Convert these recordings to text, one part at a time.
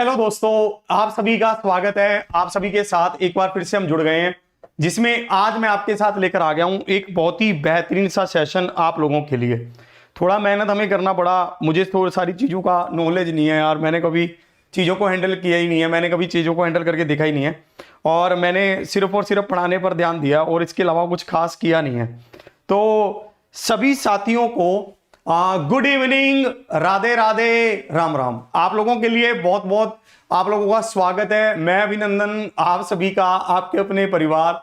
Hello दोस्तों, आप सभी का स्वागत है। आप सभी के साथ एक बार फिर से हम जुड़ गए हैं, जिसमें आज मैं आपके साथ लेकर आ गया हूं एक बहुत ही बेहतरीन सा सेशन आप लोगों के लिए। थोड़ा मेहनत हमें करना पड़ा, मुझे थोड़ी सारी चीज़ों का नॉलेज नहीं है यार, मैंने कभी चीज़ों को हैंडल किया ही नहीं है, मैंने कभी चीज़ों को हैंडल करके देखा ही नहीं है और मैंने सिर्फ और सिर्फ पढ़ाने पर ध्यान दिया और इसके अलावा कुछ खास किया नहीं है। तो सभी साथियों को गुड इवनिंग, राधे राधे, राम राम। आप लोगों के लिए बहुत बहुत आप लोगों का स्वागत है। मैं अभिनंदन आप सभी का, आपके अपने परिवार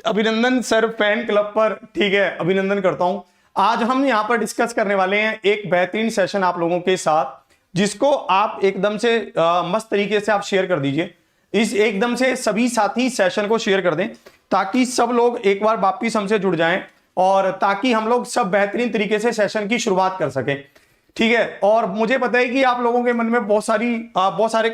अभिनंदन सर फैन क्लब पर, ठीक है, अभिनंदन करता हूं। आज हम यहां पर डिस्कस करने वाले हैं एक बेहतरीन सेशन आप लोगों के साथ, जिसको आप एकदम से मस्त तरीके से आप शेयर कर दीजिए। इस एकदम से सभी साथी सेशन को शेयर कर दें ताकि सब लोग एक बार वापिस हमसे जुड़ जाएं और ताकि हम लोग सब बेहतरीन तरीके से सेशन की शुरुआत कर सकें, ठीक है। और मुझे पता है कि आप लोगों के मन में बहुत सारे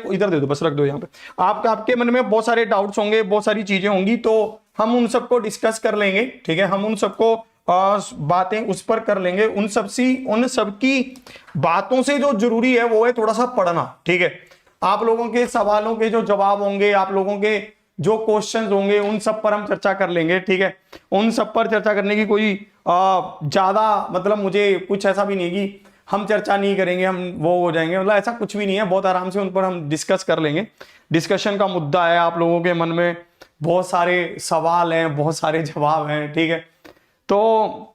इधर दे दो, बस रख दो यहाँ पे। आपके मन में बहुत सारे डाउट्स होंगे, बहुत सारी चीजें होंगी, तो हम उन सबको डिस्कस कर लेंगे, ठीक है। हम उन सबको बातें उस पर कर लेंगे। उन सब की बातों से जो जरूरी है वो है थोड़ा सा पढ़ना, ठीक है। आप लोगों के सवालों के जो जवाब होंगे, आप लोगों के जो क्वेश्चंस होंगे, उन सब पर हम चर्चा कर लेंगे, ठीक है। उन सब पर चर्चा करने की कोई ज्यादा मतलब मुझे कुछ ऐसा भी नहीं कि हम चर्चा नहीं करेंगे, हम वो हो जाएंगे, मतलब ऐसा कुछ भी नहीं है। बहुत आराम से उन पर हम डिस्कस कर लेंगे। डिस्कशन का मुद्दा है, आप लोगों के मन में बहुत सारे सवाल हैं, बहुत सारे जवाब हैं, ठीक है। तो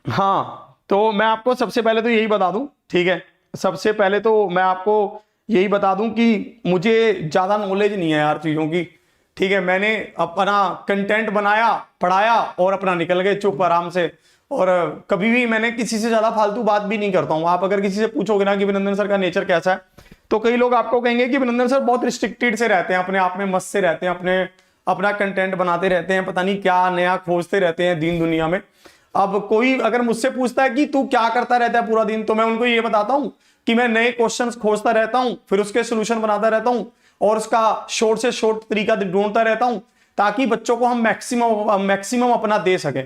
हाँ, तो मैं आपको सबसे पहले तो यही बता दूं, ठीक है। सबसे पहले तो मैं आपको यही बता दूं कि मुझे ज्यादा नॉलेज नहीं है यार चीजों की, ठीक है। मैंने अपना कंटेंट बनाया, पढ़ाया और अपना निकल गए चुप आराम से। और कभी भी मैंने किसी से ज्यादा फालतू बात भी नहीं करता हूं। आप अगर किसी से पूछोगे ना कि अभिनंदन सर का नेचर कैसा है, तो कई लोग आपको कहेंगे कि अभिनंदन सर बहुत रिस्ट्रिक्टेड से रहते हैं, अपने आप में मस्त से रहते हैं, अपना कंटेंट बनाते रहते हैं, पता नहीं क्या नया खोजते रहते हैं दीन दुनिया में। अब कोई अगर मुझसे पूछता है कि तू क्या करता रहता है पूरा दिन, तो मैं उनको ये बताता हूं कि मैं नए क्वेश्चंस खोजता रहता हूं, फिर उसके सोल्यूशन बनाता रहता हूं और उसका शॉर्ट से शॉर्ट तरीका ढूंढता रहता हूं ताकि बच्चों को हम मैक्सिमम अपना दे सके।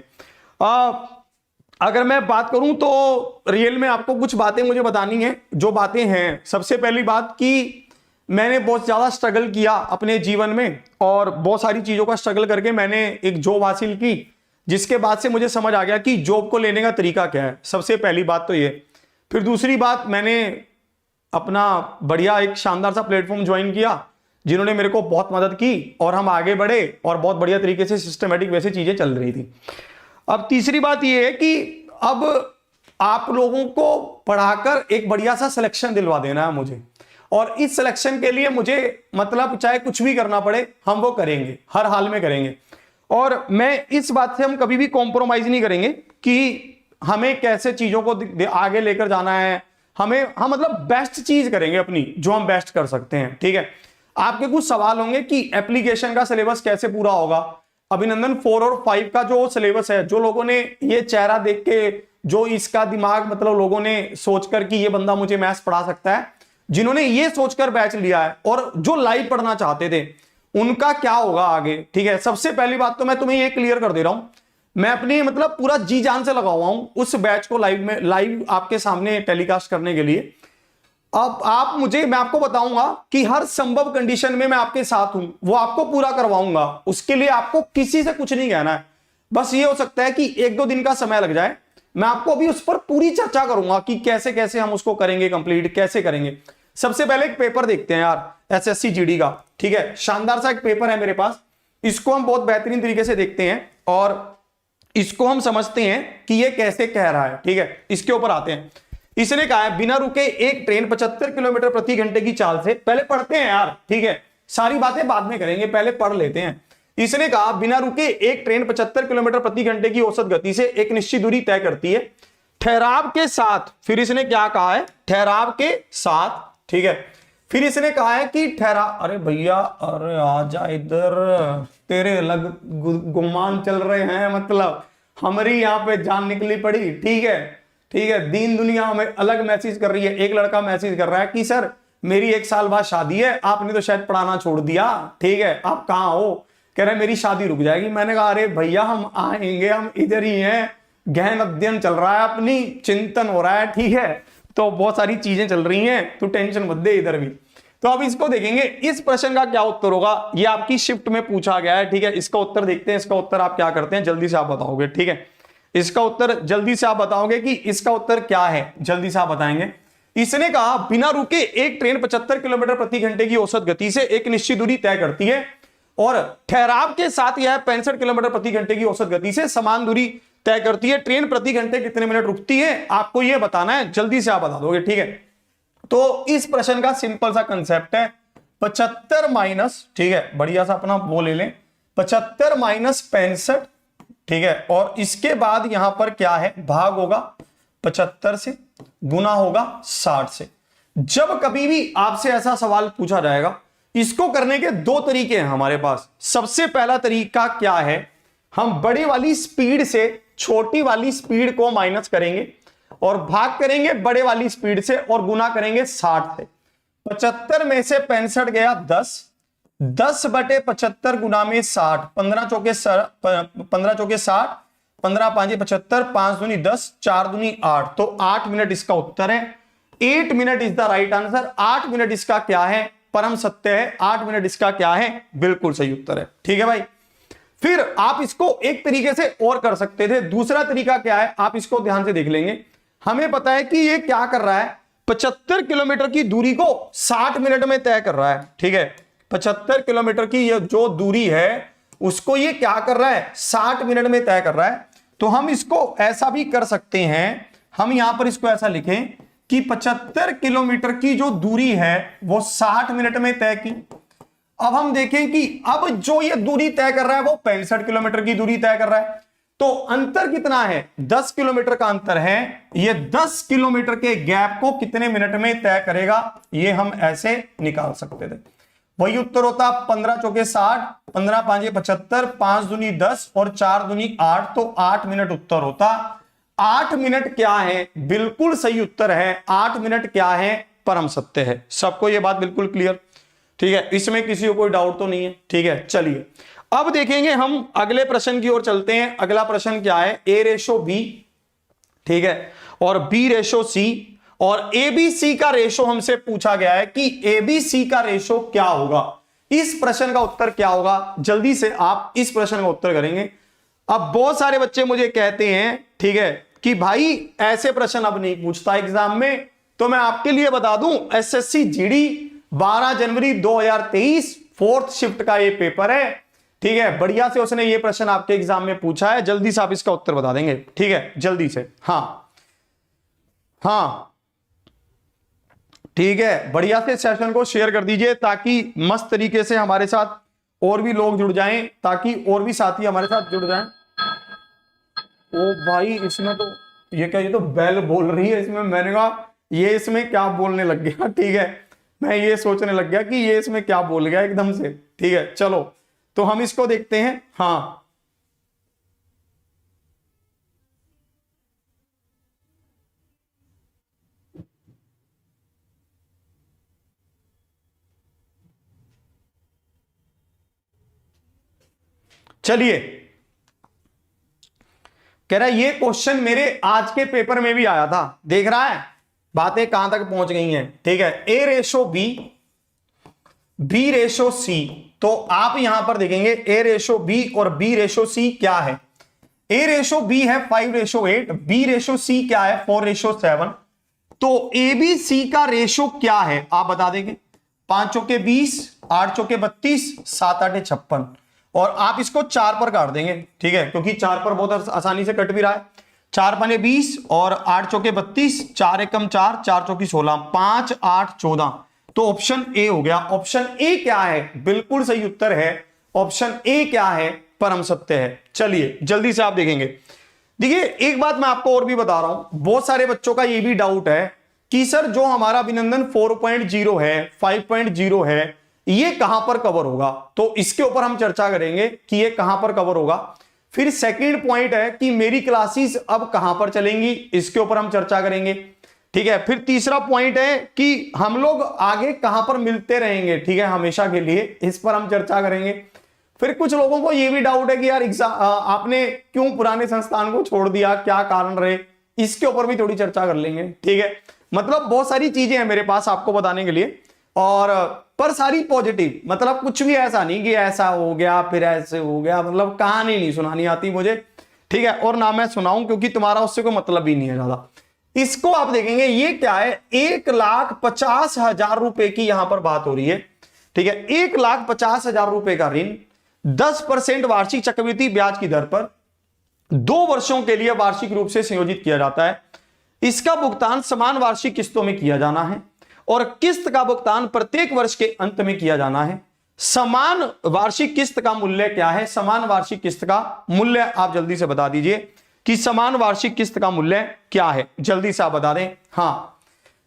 अगर मैं बात करूं तो रियल में आपको कुछ बातें मुझे बतानी है। जो बातें हैं, सबसे पहली बात कि मैंने बहुत ज्यादा स्ट्रगल किया अपने जीवन में और बहुत सारी चीजों का स्ट्रगल करके मैंने एक जॉब हासिल की, जिसके बाद से मुझे समझ आ गया कि जॉब को लेने का तरीका क्या है। सबसे पहली बात तो ये। फिर दूसरी बात, मैंने अपना बढ़िया एक शानदार सा प्लेटफॉर्म ज्वाइन किया जिन्होंने मेरे को बहुत मदद की और हम आगे बढ़े और बहुत बढ़िया तरीके से सिस्टमेटिक वैसे चीजें चल रही थी। अब तीसरी बात यह है कि अब आप लोगों को पढ़ाकर एक बढ़िया सा सिलेक्शन दिलवा देना है मुझे, और इस सिलेक्शन के लिए मुझे मतलब चाहे कुछ भी करना पड़े हम वो करेंगे, हर हाल में करेंगे। और मैं इस बात से हम कभी भी कॉम्प्रोमाइज नहीं करेंगे कि हमें कैसे चीजों को आगे लेकर जाना है। हम मतलब बेस्ट चीज करेंगे अपनी, जो हम बेस्ट कर सकते हैं, ठीक है। आपके कुछ सवाल होंगे कि एप्लीकेशन का सिलेबस कैसे पूरा होगा। अभिनंदन 4 और 5 का जो सिलेबस है, जो लोगों ने ये चेहरा देख के, जो इसका दिमाग मतलब लोगों ने सोचकर कि ये बंदा मुझे मैथ्स पढ़ा सकता है, जिन्होंने ये सोचकर बैच लिया है और जो लाइव पढ़ना चाहते थे, उनका क्या होगा आगे, ठीक है। सबसे पहली बात तो मैं तुम्हें ये क्लियर कर दे रहा हूं, मैं अपनी मतलब पूरा जी जान से लगा हुआ हूं उस बैच को लाइव आपके सामने टेलीकास्ट करने के लिए। अब मैं आपको बताऊंगा कि हर संभव कंडीशन में मैं आपके साथ हूं, वो आपको पूरा करवाऊंगा। उसके लिए आपको किसी से कुछ नहीं कहना है, बस ये हो सकता है कि 1-2 दिन का समय लग जाए। मैं आपको अभी उस पर पूरी चर्चा करूंगा कि कैसे कैसे हम उसको करेंगे, कंप्लीट कैसे करेंगे। सबसे पहले एक पेपर देखते हैं यार, SSC GD का, ठीक है। शानदार सा एक पेपर है मेरे पास, इसको हम बहुत बेहतरीन तरीके से देखते हैं और इसको हम समझते हैं कि ये कैसे कह रहा है, ठीक है। इसके ऊपर आते हैं। इसने कहा है बिना रुके एक ट्रेन 75 किलोमीटर प्रति घंटे की चाल से, पहले पढ़ते हैं यार, ठीक है, सारी बातें बाद में करेंगे, पहले पढ़ लेते हैं। इसने कहा बिना रुके एक ट्रेन 75 किलोमीटर प्रति घंटे की औसत गति से एक निश्चित दूरी तय करती है, ठहराव के साथ। फिर इसने क्या कहा है, ठहराव के साथ, ठीक है। फिर इसने कहा है कि अरे भैया, अरे आजा इधर, तेरे अलग गुमान चल रहे हैं, मतलब हमारी यहाँ पे जान निकली पड़ी, ठीक है, ठीक है। दीन दुनिया हमें अलग मैसेज कर रही है। एक लड़का मैसेज कर रहा है कि सर मेरी 1 साल बाद शादी है, आपने तो शायद पढ़ाना छोड़ दिया, ठीक है, आप कहाँ हो। कह रहे मेरी शादी रुक जाएगी। मैंने कहा अरे भैया हम आएंगे, हम इधर ही हैं, गहन अध्ययन चल रहा है, अपनी चिंतन हो रहा है, ठीक है, तो बहुत सारी चीजें चल रही हैं, तू टेंशन मत दे इधर भी। तो अब इसको देखेंगे, इस प्रश्न का क्या उत्तर होगा। ये आपकी शिफ्ट में पूछा गया है, ठीक है। इसका उत्तर देखते हैं, इसका उत्तर आप क्या करते हैं, जल्दी से आप बताओगे, ठीक है। इसका उत्तर जल्दी से आप बताओगे कि इसका उत्तर क्या है, जल्दी से आप बताएंगे। इसने कहा बिना रुके एक ट्रेन 75 किलोमीटर प्रति घंटे की औसत गति से एक निश्चित दूरी तय करती है और ठहराव के साथ यह 65 किलोमीटर प्रति घंटे की औसत गति से समान दूरी तय करती है। ट्रेन प्रति घंटे कितने मिनट रुकती है, आपको यह बताना है, जल्दी से आप बता दोगे, ठीक है। तो इस प्रश्न का सिंपल सा कंसेप्ट है 75 माइनस, ठीक है, बढ़िया सा अपना वो ले लें, 75 माइनस 65, ठीक है, और इसके बाद यहां पर क्या है, भाग होगा 75 से, गुना होगा 60 से। जब कभी भी आपसे ऐसा सवाल पूछा जाएगा, इसको करने के दो तरीके हैं हमारे पास। सबसे पहला तरीका क्या है, हम बड़ी वाली स्पीड से छोटी वाली स्पीड को माइनस करेंगे और भाग करेंगे बड़े वाली स्पीड से और गुना करेंगे 60 से। 75 में से 65 गया 10, 10 बटे 75 गुना में 60, 15 चौके 60, 15 5 75, 5 दूनी 10, 4 दूनी 8, तो 8 मिनट इसका उत्तर है। 8 minute is the right answer. 8 minute इसका क्या है, परम सत्य है। 8 मिनट इसका क्या है, बिल्कुल सही उत्तर है, ठीक है भाई। फिर आप इसको एक तरीके से और कर सकते थे। दूसरा तरीका क्या है, आप इसको ध्यान से देख लेंगे। हमें पता है कि ये क्या कर रहा है, 75 किलोमीटर की दूरी को 60 मिनट में तय कर रहा है, ठीक है। 75 किलोमीटर की ये जो दूरी है उसको ये क्या कर रहा है, 60 मिनट में तय कर रहा है। तो हम इसको ऐसा भी कर सकते हैं, हम यहां पर इसको ऐसा लिखें कि 75 किलोमीटर की जो दूरी है वो 60 मिनट में तय की। अब हम देखें कि अब जो ये दूरी तय कर रहा है वो 65 किलोमीटर की दूरी तय कर रहा है। तो अंतर कितना है, 10 किलोमीटर का अंतर है। ये 10 किलोमीटर के गैप को कितने मिनट में तय करेगा, ये हम ऐसे निकाल सकते थे। वही उत्तर होता 15 चौके 60, 15 5 75, 5 दूनी 10 और 4 दूनी 8, तो 8 मिनट उत्तर होता। 8 मिनट क्या है, बिल्कुल सही उत्तर है। 8 मिनट क्या है, परम सत्य है। सबको ये बात बिल्कुल क्लियर, ठीक है, इसमें किसी को कोई डाउट तो नहीं है, ठीक है। चलिए अब देखेंगे हम अगले प्रश्न की ओर चलते हैं। अगला प्रश्न क्या है, A/B, ठीक है, और B/C और ABC का रेशो हमसे पूछा गया है कि ABC का रेशो क्या होगा। इस प्रश्न का उत्तर क्या होगा, जल्दी से आप इस प्रश्न का उत्तर करेंगे। अब बहुत सारे बच्चे मुझे कहते हैं, ठीक है, कि भाई ऐसे प्रश्न अब नहीं पूछता एग्जाम में। तो मैं आपके लिए बता दूं, SSC GD 12 जनवरी 2023 4th शिफ्ट का ये पेपर है, ठीक है। बढ़िया से उसने ये प्रश्न आपके एग्जाम में पूछा है। जल्दी से आप इसका उत्तर बता देंगे, ठीक है, जल्दी से। हाँ हाँ, ठीक है, बढ़िया से सेशन को शेयर कर दीजिए ताकि मस्त तरीके से हमारे साथ और भी लोग जुड़ जाएं, ताकि और भी साथी हमारे साथ जुड़ जाएं। ओ भाई, इसमें तो ये क्या, ये तो बेल बोल रही है इसमें। मैंने कहा ये इसमें क्या बोलने लग गया, ठीक है, मैं ये सोचने लग गया कि ये इसमें क्या बोल गया एकदम से, ठीक है। चलो तो हम इसको देखते हैं। हाँ चलिए, कह रहा है ये क्वेश्चन मेरे आज के पेपर में भी आया था। देख रहा है बातें कहां तक पहुंच गई हैं, ठीक है। A/B, B/C, तो आप यहां पर देखेंगे A/B और B/C क्या है। A/B है 5/8, B/C क्या है 4/7। तो ABC का रेशो क्या है आप बता देंगे। 5 चौके 20, 8 चौके 32, 7 8 56, और आप इसको 4 पर काट देंगे, ठीक है, क्योंकि 4 पर बहुत आसानी से कट भी रहा है। 4 5 20 और 8 चौके 32, 4 एकम 4, 4 चौकी 16, 5 8 14, तो ऑप्शन ए हो गया। ऑप्शन ए क्या है, बिल्कुल सही उत्तर है। ऑप्शन ए क्या है, परम सत्य है। चलिए जल्दी से आप देखेंगे। देखिए एक बात मैं आपको और भी बता रहा हूं, बहुत सारे बच्चों का ये भी डाउट है कि सर जो हमारा अभिनंदन 4.0 है, 5.0 है, ये कहां पर कवर होगा। तो इसके ऊपर हम चर्चा करेंगे कि ये कहां पर कवर होगा। फिर सेकंड पॉइंट है कि मेरी क्लासेस अब कहां पर चलेंगी, इसके ऊपर हम चर्चा करेंगे, ठीक है। फिर तीसरा पॉइंट है कि हम लोग आगे कहां पर मिलते रहेंगे, ठीक है, हमेशा के लिए, इस पर हम चर्चा करेंगे। फिर कुछ लोगों को यह भी डाउट है कि यार आपने क्यों पुराने संस्थान को छोड़ दिया, क्या कारण रहे, इसके ऊपर भी थोड़ी चर्चा कर लेंगे, ठीक है। मतलब बहुत सारी चीजें हैं मेरे पास आपको बताने के लिए। और पर सारी पॉजिटिव, मतलब कुछ भी ऐसा नहीं कि ऐसा हो गया फिर ऐसे हो गया, मतलब कहानी नहीं सुनानी आती मुझे, ठीक है, और ना मैं सुनाऊं क्योंकि तुम्हारा उससे कोई मतलब ही नहीं है ज्यादा। इसको आप देखेंगे ये क्या है, 1,50,000 रुपए की यहां पर बात हो रही है, ठीक है, 1,50,000 रुपए का ऋण 10% वार्षिक चक्रवृद्धि ब्याज की दर पर 2 वर्षों के लिए वार्षिक रूप से संयोजित किया जाता है। इसका भुगतान समान वार्षिक किस्तों में किया जाना है और किस्त का भुगतान प्रत्येक वर्ष के अंत में किया जाना है। समान वार्षिक किस्त का मूल्य क्या है? समान वार्षिक किस्त का मूल्य आप जल्दी से बता दीजिए कि समान वार्षिक किस्त का मूल्य क्या है, जल्दी से आप बता दें। हाँ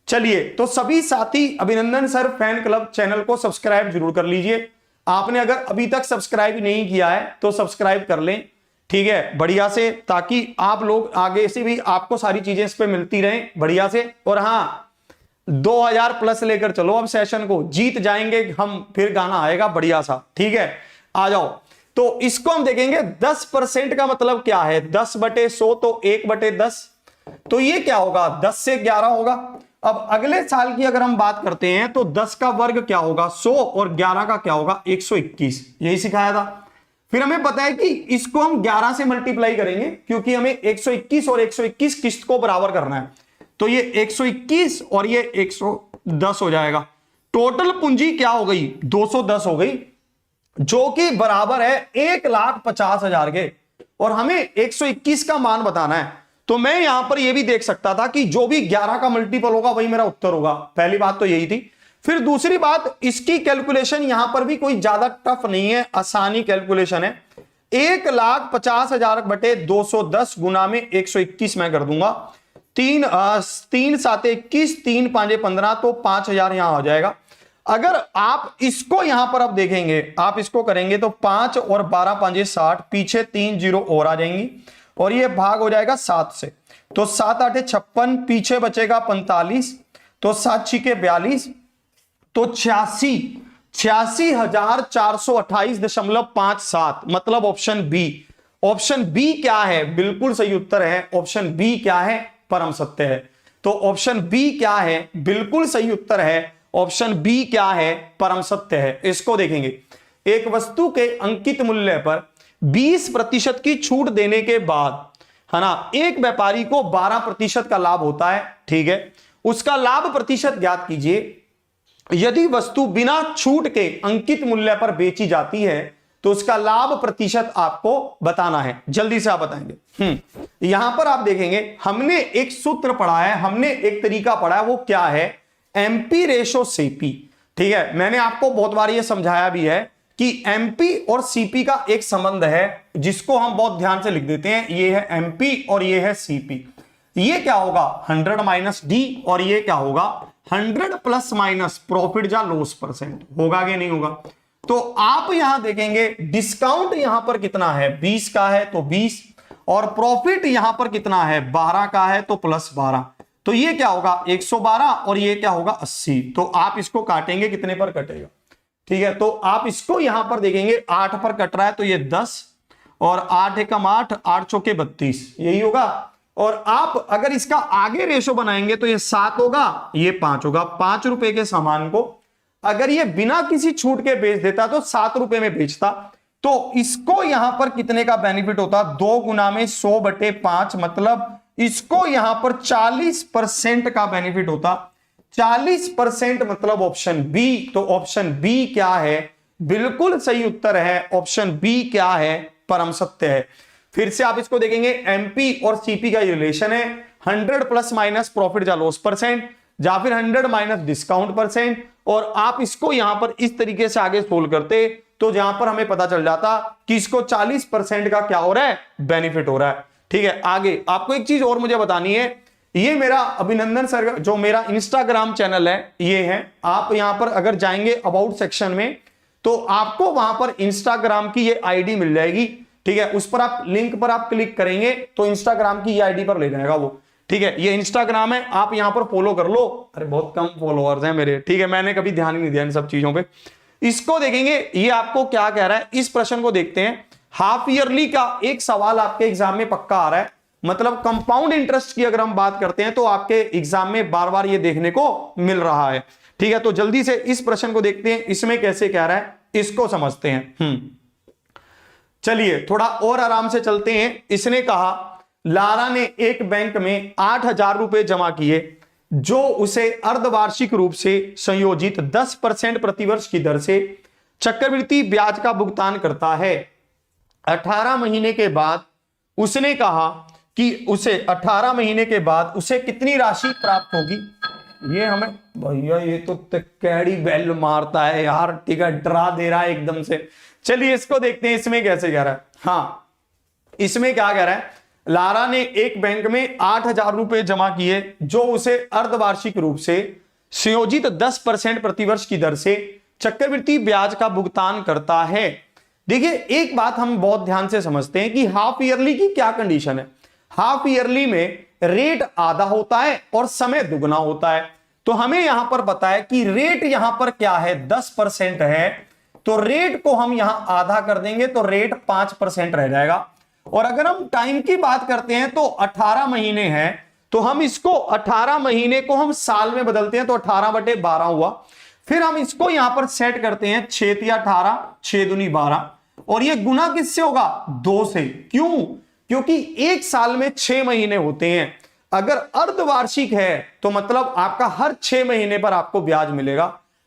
चलिए, तो सभी साथी अभिनंदन सर फैन क्लब चैनल को सब्सक्राइब जरूर कर लीजिए। आपने अगर अभी तक सब्सक्राइब नहीं किया है तो सब्सक्राइब कर लें, ठीक है, बढ़िया से, ताकि आप लोग आगे से भी आपको सारी चीजें इस पे मिलती रहें बढ़िया से। और हाँ 2000 प्लस लेकर चलो अब सेशन को, जीत जाएंगे हम, फिर गाना आएगा बढ़िया सा, ठीक है, आ जाओ। तो इसको हम देखेंगे 10% का मतलब क्या है, 10/100 तो 1/10, तो ये क्या होगा 10 से 11 होगा। अब अगले साल की अगर हम बात करते हैं तो 10 का वर्ग क्या होगा 100 और 11 का क्या होगा 121, यही सिखाया था। फिर हमें पता है कि इसको हम 11 से मल्टीप्लाई करेंगे क्योंकि हमें 121 और 121 किस्त को बराबर करना है, तो ये 121 और ये 110 हो जाएगा। टोटल पूंजी क्या हो गई 210 हो गई, जो कि बराबर है 1,50,000 के, और हमें 121 का मान बताना है। तो मैं यहां पर यह भी देख सकता था कि जो भी 11 का मल्टीपल होगा वही मेरा उत्तर होगा, पहली बात तो यही थी। फिर दूसरी बात, इसकी कैलकुलेशन यहां पर भी कोई ज्यादा टफ नहीं है, आसानी कैलकुलेशन है। 1,50,000 बटे 210 गुना में 121 मैं कर दूंगा, 3 7 21, 3 5 15, तो 5,000 यहां हो जाएगा। अगर आप इसको यहां पर आप देखेंगे, आप इसको करेंगे तो 5 और 12 5 60, पीछे 3 0 और आ जाएंगी और ये भाग हो जाएगा 7 से, तो 7 8 56, पीछे बचेगा 45, तो 7 6 42, तो 86,428.57, मतलब ऑप्शन बी। ऑप्शन बी क्या है, बिल्कुल सही उत्तर है। ऑप्शन बी क्या है, परम सत्य है। तो ऑप्शन बी क्या है, बिल्कुल सही उत्तर है। ऑप्शन बी क्या है, परम सत्य है। इसको देखेंगे, एक वस्तु के अंकित मूल्य पर 20% की छूट देने के बाद, है ना, एक व्यापारी को 12% का लाभ होता है, ठीक है, उसका लाभ प्रतिशत ज्ञात कीजिए। यदि वस्तु बिना छूट के अंकित मूल्य पर बेची जाती है तो उसका लाभ प्रतिशत आपको बताना है, जल्दी से आप बताएंगे। यहां पर आप देखेंगे हमने एक सूत्र पढ़ा है, हमने एक तरीका पढ़ा है, वो क्या है, एमपी रेशो सीपी, ठीक है। मैंने आपको बहुत बार ये समझाया भी है कि एमपी और सीपी का एक संबंध है जिसको हम बहुत ध्यान से लिख देते हैं, ये है एमपी और ये है सीपी। ये क्या होगा 100 माइनस डी, और ये क्या होगा 100 प्लस माइनस प्रॉफिट या लॉस परसेंट, होगा कि नहीं होगा। तो आप यहां देखेंगे डिस्काउंट यहां पर कितना है 20 का है तो 20, और प्रॉफिट यहां पर कितना है 12 का है तो प्लस 12, तो ये क्या होगा 112 और ये क्या होगा 80। तो आप इसको काटेंगे, कितने पर कटेगा, ठीक है, तो आप इसको यहां पर देखेंगे 8 पर कट रहा है तो ये 10, और 8 एकम 8, 8 चौके 32, यही होगा। और आप अगर इसका आगे रेशो बनाएंगे तो ये 7 होगा, ये 5 होगा। 5 रुपए के सामान को अगर ये बिना किसी छूट के बेच देता तो 7 रुपए में बेचता, तो इसको यहां पर कितने का बेनिफिट होता 2 गुना में 100/5, मतलब इसको यहां पर 40% का बेनिफिट होता। 40% मतलब ऑप्शन बी। तो ऑप्शन बी क्या है, बिल्कुल सही उत्तर है। ऑप्शन बी क्या है, परम सत्य है। फिर से आप इसको देखेंगे, एमपी और सीपी का रिलेशन है 100 प्लस माइनस प्रॉफिट या लॉस परसेंट, या फिर 100 माइनस डिस्काउंट परसेंट। और आप इसको यहां पर इस तरीके से आगे सोल्व करते तो जहां पर हमें पता चल जाता कि इसको 40% का क्या हो रहा है, बेनिफिट हो रहा है, ठीक है। आगे आपको एक चीज और मुझे बतानी है, ये मेरा अभिनंदन सर जो मेरा इंस्टाग्राम चैनल है ये है, आप यहां पर अगर जाएंगे अबाउट सेक्शन में तो आपको वहां पर इंस्टाग्राम की ये आईडी मिल जाएगी, ठीक है। उस पर आप लिंक पर आप क्लिक करेंगे तो इंस्टाग्राम की ये आईडी पर ले जाएगा वो, ठीक है। ये इंस्टाग्राम है, आप यहां पर फॉलो कर लो। अरे बहुत कम फॉलोअर्स हैं मेरे, ठीक है, मैंने कभी ध्यान ही नहीं दिया इन सब चीजों पे। इसको देखेंगे, ये आपको क्या कह रहा है, इस प्रश्न को देखते हैं। हाफ ईयरली का एक सवाल आपके एग्जाम में पक्का आ रहा है, मतलब कंपाउंड इंटरेस्ट की अगर हम बात करते हैं तो आपके एग्जाम में बार बार ये देखने को मिल रहा है, ठीक है, तो जल्दी से इस प्रश्न को देखते हैं, इसमें कैसे कह रहा है इसको समझते हैं। चलिए थोड़ा और आराम से चलते हैं। इसने कहा लारा ने एक बैंक में 8,000 रुपए जमा किए जो उसे अर्धवार्षिक रूप से संयोजित 10% प्रतिवर्ष की दर से चक्रवृद्धि ब्याज का भुगतान करता है। 18 महीने के बाद उसने कहा कि उसे 18 महीने के बाद उसे कितनी राशि प्राप्त होगी। ये हमें भैया ये तो कैडी बेल मारता है यार, ठीक है, डरा दे रहा है एकदम से। चलिए इसको देखते हैं, इसमें कैसे कह रहा है। हाँ, इसमें क्या कह रहा है, लारा ने एक बैंक में 8,000 रुपए जमा किए जो उसे अर्धवार्षिक रूप से संयोजित 10% प्रतिवर्ष की दर से चक्रवृद्धि ब्याज का भुगतान करता है। देखिए एक बात हम बहुत ध्यान से समझते हैं कि हाफ ईयरली की क्या कंडीशन है। हाफ ईयरली में रेट आधा होता है और समय दुगना होता है। तो हमें यहां पर पता है कि रेट यहां पर क्या है 10% है, तो रेट को हम यहां आधा कर देंगे तो रेट 5% रह जाएगा। और अगर हम टाइम की बात करते हैं तो 18 महीने हैं, तो हम इसको 18 महीने को हम साल में बदलते हैं तो 18/12 हुआ। फिर हम इसको यहां पर सेट करते हैं 6 × 18, 6 दूनी 12, और ये गुना किससे होगा 2 से। क्यों? क्योंकि एक साल में 6 महीने होते हैं। अगर अर्धवार्षिक है तो मतलब आपका हर 6 महीने पर आपको ब्याज मिलेगा,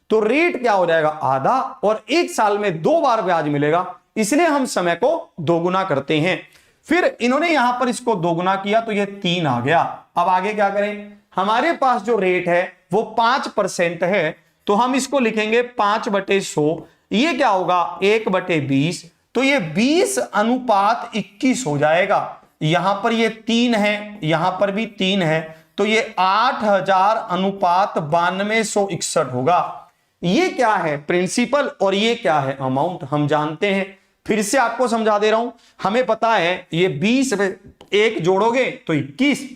तो रेट क्या हो जाएगा आधा, और एक साल में 2 बार ब्याज मिलेगा, इसलिए हम समय को दोगुना करते हैं। फिर इन्होंने यहां पर इसको दोगुना किया तो ये 3 आ गया। अब आगे क्या करें, हमारे पास जो रेट है वो 5% है, तो हम इसको लिखेंगे 5/100। ये क्या होगा 1/20, तो ये 20:21 हो जाएगा। यहां पर ये 3 है, यहां पर भी 3 है, तो ये 8,000:9261 होगा। ये क्या है प्रिंसिपल और ये क्या है अमाउंट हम जानते हैं। फिर से आपको समझा दे रहा हूं, हमें पता है ये 20 में 1 जोड़ोगे तो 21,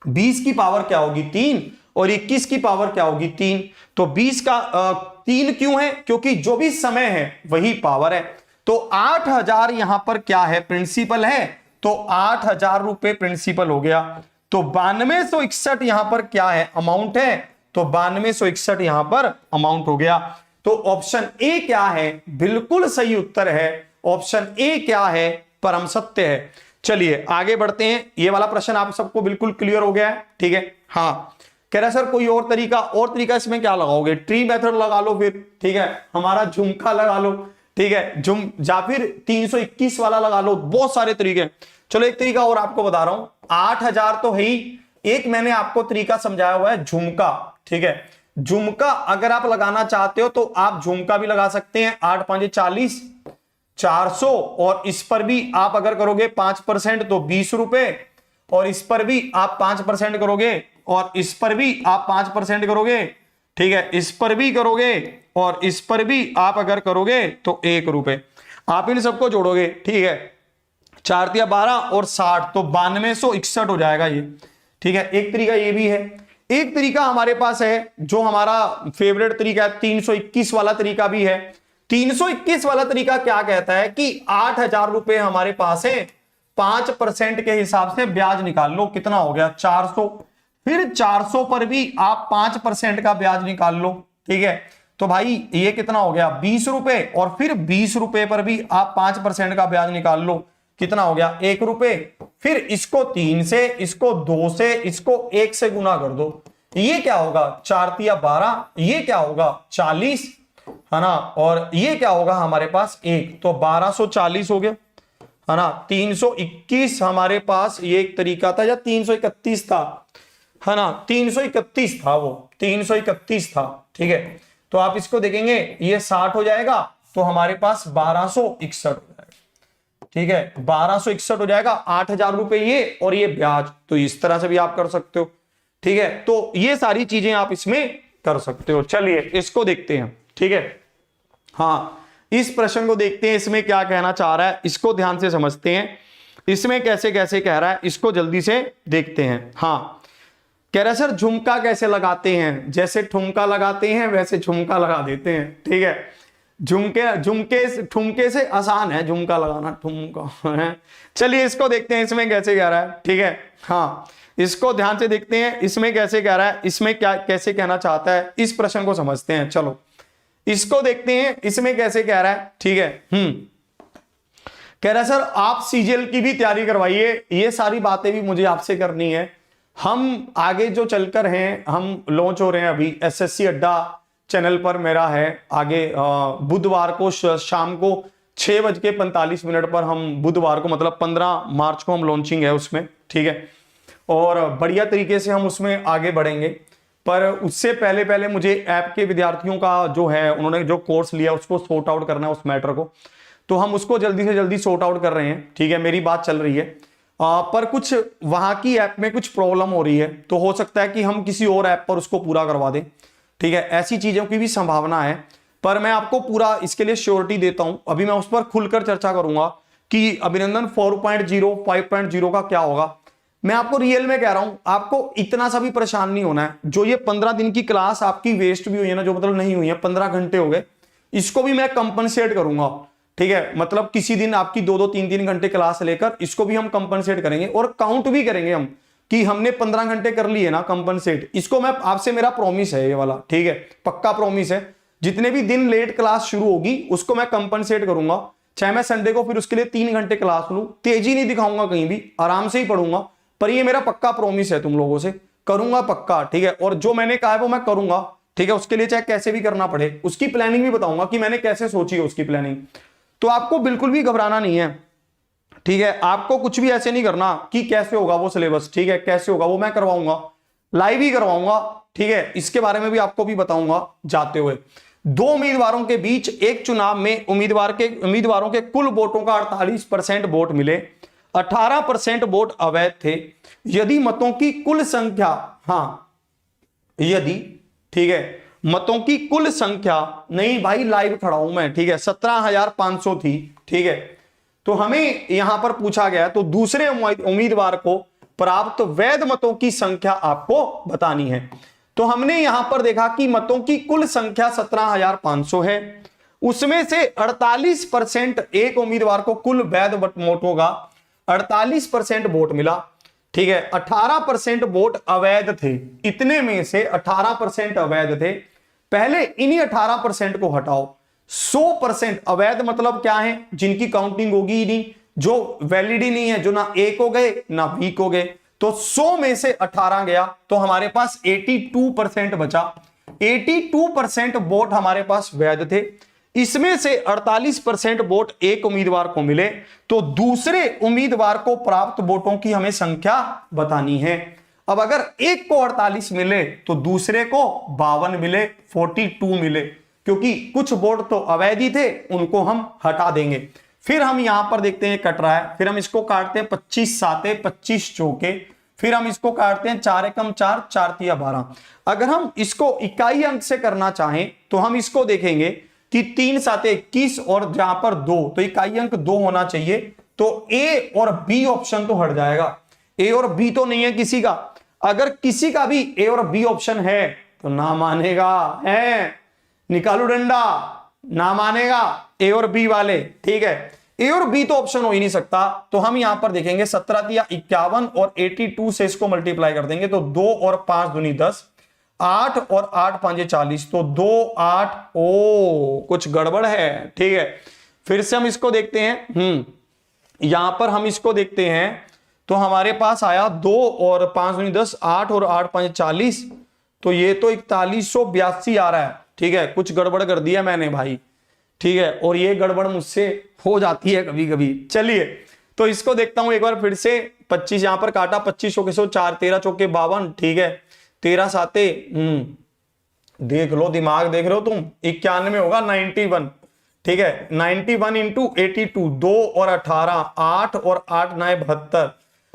20 की पावर क्या होगी 3 और 21 की पावर क्या होगी 3। तो 20 का 3 क्यों है, क्योंककि जो भी समय है वही पावर है। तो 8,000 यहां पर क्या है प्रिंसिपल है, तो 8,000 रुपए प्रिंसिपल हो गया। तो 9261 यहां पर क्या है अमाउंट है, तो 9261 यहां पर अमाउंट हो गया। तो ऑप्शन ए क्या है बिल्कुल सही उत्तर है। ऑप्शन ए क्या है परम सत्य है। चलिए आगे बढ़ते हैं। ये वाला प्रश्न आप सबको बिल्कुल क्लियर हो गया है, ठीक है। हाँ, कह रहा सर कोई और तरीका इसमें क्या लगाओगे, ट्री मेथड लगा लो फिर, ठीक है, हमारा झुमका लगा लो, ठीक है, या फिर 321 वाला लगा लो, बहुत सारे तरीके। चलो एक तरीका और आपको बता रहा हूं, 8,000 तो है ही, एक मैंने आपको तरीका समझाया हुआ है झुमका, ठीक है। झुमका अगर आप लगाना चाहते हो तो आप झुमका भी लगा सकते हैं, 8 × 5 = 40, 400, और इस पर भी आप अगर करोगे 5% तो 20 रुपए, और इस पर भी आप 5% करोगे, और इस पर भी आप 5% करोगे, ठीक है, इस पर भी करोगे, और इस पर भी आप अगर करोगे तो 1 रुपए। आप इन सबको जोड़ोगे, ठीक है, 4 × 12 और 60, तो 9261 हो जाएगा ये, ठीक है। एक तरीका ये भी है। एक तरीका हमारे पास है जो हमारा फेवरेट तरीका है, 321 वाला तरीका भी है। 321 वाला तरीका क्या कहता है कि 8,000 रुपए हमारे पास है, 5% के हिसाब से ब्याज निकाल लो, कितना हो गया 400। फिर 400 पर भी आप 5% का ब्याज निकाल लो, ठीक है, तो भाई ये कितना हो गया 20 रुपए, और फिर 20 रुपए पर भी आप 5% का ब्याज निकाल लो, कितना हो गया 1 रुपए। फिर इसको 3 से, इसको 2 से, इसको 1 से गुना कर दो, ये क्या होगा 4 × 12, ये क्या होगा 40, है ना, और ये क्या होगा हमारे पास 1, तो 1240 हो गया, है ना। 321 हमारे पास ये एक तरीका था, या 331 था, है ना, 331 था, वो 331 था, ठीक है। तो आप इसको देखेंगे ये 60 हो जाएगा, तो हमारे पास 1261 हो जाएगा, ठीक है, 1261 हो जाएगा। 8,000 रुपए ये और ये ब्याज, तो इस तरह से भी आप कर सकते हो, ठीक है। तो ये सारी चीजें आप इसमें कर सकते हो। चलिए इसको देखते हैं, ठीक है। हाँ, इस प्रश्न को देखते हैं, इसमें क्या कहना चाह रहा है, इसको ध्यान से समझते हैं, इसमें कैसे कैसे कह रहा है, इसको जल्दी से देखते हैं। हाँ, कह रहा है सर झुमका कैसे लगाते हैं, जैसे ठुमका लगाते हैं वैसे झुमका लगा देते हैं, ठीक है। झुमके झुमके ठुमके से आसान है झुमका लगाना, ठुमका है। चलिए इसको देखते हैं इसमें कैसे कह रहा है, ठीक है। हाँ, इसको ध्यान से देखते हैं इसमें कैसे कह रहा है, इसमें क्या कैसे कहना चाहता है, इस प्रश्न को समझते हैं। चलो इसको देखते हैं इसमें कैसे कह रहा है, ठीक है। कह रहा है सर आप सीजीएल की भी तैयारी करवाइए, ये सारी बातें भी मुझे आपसे करनी है। हम आगे जो चलकर हैं, हम लॉन्च हो रहे हैं अभी एसएससी अड्डा चैनल पर मेरा है, आगे बुधवार को शाम को 6:45 पर हम बुधवार को मतलब 15 मार्च को हम लॉन्चिंग है उसमें, ठीक है। और बढ़िया तरीके से हम उसमें आगे बढ़ेंगे, पर उससे पहले पहले मुझे ऐप के विद्यार्थियों का जो है उन्होंने जो कोर्स लिया उसको सॉर्ट आउट करना है उस मैटर को, तो हम उसको जल्दी से जल्दी सॉर्ट आउट कर रहे हैं, ठीक है। मेरी बात चल रही है पर कुछ वहां की ऐप में कुछ प्रॉब्लम हो रही है, तो हो सकता है कि हम किसी और ऐप पर उसको पूरा करवा दें, ठीक है। ऐसी चीजों की भी संभावना है, पर मैं आपको पूरा इसके लिए श्योरिटी देता हूं। अभी मैं उस पर खुलकर चर्चा करूंगा कि अभिनंदन 4.0 5.0 का क्या होगा। मैं आपको रियल में कह रहा हूं, आपको इतना सा भी परेशान नहीं होना है। जो ये 15 दिन की क्लास आपकी वेस्ट भी हुई है ना, जो मतलब नहीं हुई है, 15 घंटे हो गए, इसको भी मैं कंपनसेट करूंगा, ठीक है। मतलब किसी दिन आपकी 2-2 3-3 घंटे क्लास लेकर इसको भी हम कंपनसेट करेंगे और काउंट भी करेंगे हम कि हमने 15 घंटे कर लिए ना कंपनसेट। इसको मैं आपसे, मेरा प्रॉमिस है ये वाला, ठीक है, पक्का प्रॉमिस है। जितने भी दिन लेट क्लास शुरू होगी उसको मैं कंपनसेट करूंगा, चाहे मैं संडे को फिर उसके लिए 3 घंटे क्लास लूं। तेजी नहीं दिखाऊंगा कहीं भी, आराम से ही पढ़ूंगा, पर ये मेरा पक्का प्रॉमिस है तुम लोगों से, करूंगा पक्का, ठीक है। और जो मैंने कहा है वो मैं करूंगा, ठीक है। उसके लिए चाहे कैसे भी करना पड़े, उसकी प्लानिंग भी बताऊंगा कि मैंने कैसे सोची है उसकी प्लानिंग। तो आपको बिल्कुल भी घबराना नहीं है, ठीक है। आपको कुछ भी ऐसे नहीं करना कि कैसे होगा वो सिलेबस, ठीक है, कैसे होगा वो मैं करवाऊंगा, लाइव ही करवाऊंगा, ठीक है। इसके बारे में भी आपको भी बताऊंगा जाते हुए। 2 उम्मीदवारों के बीच एक चुनाव में उम्मीदवारों के कुल वोटों का 48% वोट मिले, 18% वोट अवैध थे। यदि मतों की कुल संख्या, हाँ यदि, ठीक है, मतों की कुल संख्या, नहीं भाई लाइव खड़ा हूं मैं, ठीक है, 17,500 थी, ठीक है। तो हमें यहां पर पूछा गया, तो दूसरे उम्मीदवार को प्राप्त वैध मतों की संख्या आपको बतानी है। तो हमने यहां पर देखा कि मतों की कुल संख्या 17,500 है, उसमें से 48% एक उम्मीदवार को कुल वैध वोटों का 48% वोट मिला, ठीक है। 18% वोट अवैध थे, इतने में से 18% अवैध थे। पहले इन्हीं 18% को हटाओ। 100% अवैध मतलब क्या है, जिनकी काउंटिंग होगी ही नहीं, जो वैलिड ही नहीं है, जो ना एक हो गए ना वीक हो गए। तो 100 में से 18 गया, तो हमारे पास 82% बचा। 82% वोट हमारे पास वैध थे, इसमें से 48% वोट एक उम्मीदवार को मिले, तो दूसरे उम्मीदवार को प्राप्त वोटों की हमें संख्या बतानी है। अब अगर एक को 48 मिले तो दूसरे को 52 मिले, 42 मिले, क्योंकि कुछ वोट तो अवैध ही थे, उनको हम हटा देंगे। फिर हम यहां पर देखते हैं कट रहा है, फिर हम इसको काटते हैं 25 साते 25 चौके, फिर हम इसको काटते हैं 4 एकम 4 4 तिया 12। अगर हम इसको इकाई अंक से करना चाहें तो हम इसको देखेंगे कि 3 साते 21 और जहां पर 2, तो इकाई अंक 2 होना चाहिए, तो ए और बी ऑप्शन तो हट जाएगा। ए और बी तो नहीं है किसी का, अगर किसी का भी ए और बी ऑप्शन है तो ना मानेगा, है निकालू डंडा, ना मानेगा ए और बी वाले, ठीक है। ए और बी तो ऑप्शन हो ही नहीं सकता, तो हम यहां पर देखेंगे 17 तिया 51 और 82 से इसको मल्टीप्लाई कर देंगे, तो 2 और 5 दूनी 10, 8 और 8 5 40, तो 2 8, ओ कुछ गड़बड़ है, ठीक है। फिर से हम इसको देखते हैं, यहां पर हम इसको देखते हैं, तो हमारे पास आया 2 और 5 दूनी 10, 8 और 8 5 40, तो ये तो 4182 आ रहा है, ठीक है। कुछ गड़बड़ कर दिया मैंने भाई, ठीक है, और ये गड़बड़ मुझसे हो जाती है कभी कभी। चलिए तो इसको देखता हूं एक बार फिर से। 25 यहां पर काटा, 25 चौके 4, 13 चौके 52, ठीक है, 13 साते देख लो, दिमाग देख रहे हो तुम, 91 होगा 91, ठीक है। 91 इंटू 82, 2 और 18, 8 और 8 9 72,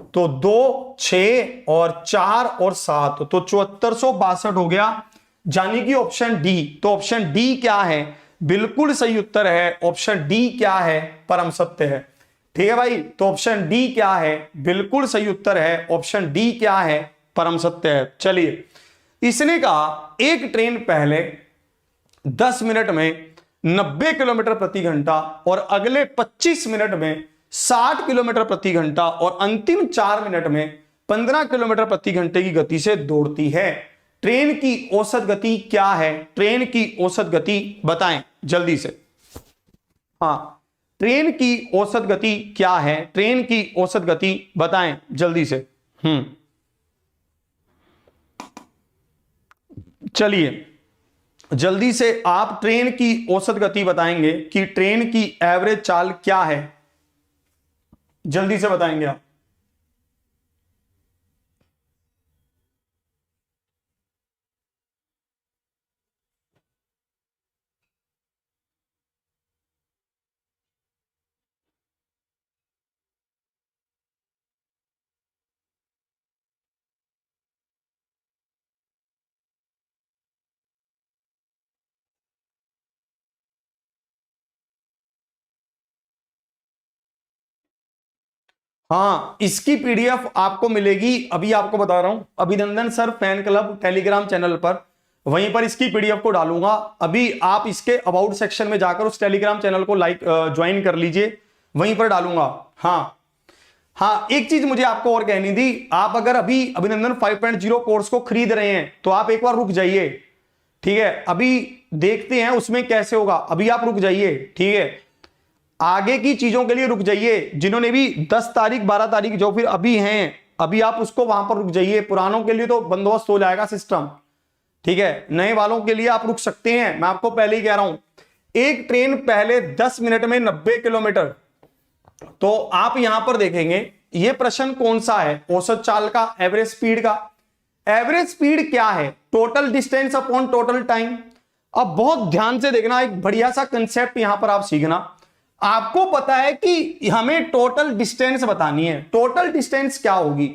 तो 2 6 और 4 और 7, तो 7462 हो गया, यानी कि ऑप्शन डी। तो ऑप्शन डी क्या है, बिल्कुल सही उत्तर है। ऑप्शन डी क्या है, परम सत्य है, ठीक है भाई। तो ऑप्शन डी क्या है, बिल्कुल सही उत्तर है। ऑप्शन डी क्या है, परम सत्य है। चलिए, इसने कहा एक ट्रेन पहले 10 मिनट में 90 किलोमीटर प्रति घंटा, और अगले 25 मिनट में 60 किलोमीटर प्रति घंटा, और अंतिम 4 मिनट में 15 किलोमीटर प्रति घंटे की गति से दौड़ती है। ट्रेन की औसत गति क्या है? ट्रेन की औसत गति बताएं जल्दी से। हाँ, ट्रेन की औसत गति क्या है? ट्रेन की औसत गति बताएं जल्दी से। चलिए जल्दी से आप ट्रेन की औसत गति बताएंगे कि ट्रेन की एवरेज चाल क्या है, जल्दी से बताएंगे आप। हाँ, इसकी पीडीएफ आपको मिलेगी, अभी आपको बता रहा हूं, अभिनंदन sir fan club Telegram channel पर, वहीं पर इसकी पीडीएफ को डालूंगा। अभी आप इसके अबाउट सेक्शन में जाकर उस टेलीग्राम चैनल को ज्वाइन कर लीजिए, वहीं पर डालूंगा। हाँ, एक चीज मुझे आपको और कहनी थी, आप अगर अभी अभिनंदन 5.0 कोर्स को खरीद रहे हैं तो आप एक बार रुक जाइए, ठीक है? अभी देखते हैं उसमें कैसे होगा, अभी आप रुक जाइए, ठीक है? आगे की चीजों के लिए रुक जाइए। जिन्होंने भी 10 तारीख 12 तारीख जो फिर अभी हैं, अभी आप उसको वहां पर रुक जाइए। पुरानों के लिए तो बंदोबस्त हो जाएगा सिस्टम, ठीक है? नए वालों के लिए आप रुक सकते हैं, मैं आपको पहले ही कह रहा हूं। एक ट्रेन पहले 10 मिनट में 90 किलोमीटर, तो आप यहां पर देखेंगे ये प्रश्न कौन सा है? औसत चाल का, एवरेज स्पीड का। एवरेज स्पीड क्या है? Total distance upon total time. अब बहुत ध्यान से देखना, एक बढ़िया सा कंसेप्ट यहां पर आप सीखना। आपको पता है कि हमें टोटल डिस्टेंस बतानी है। टोटल डिस्टेंस क्या होगी,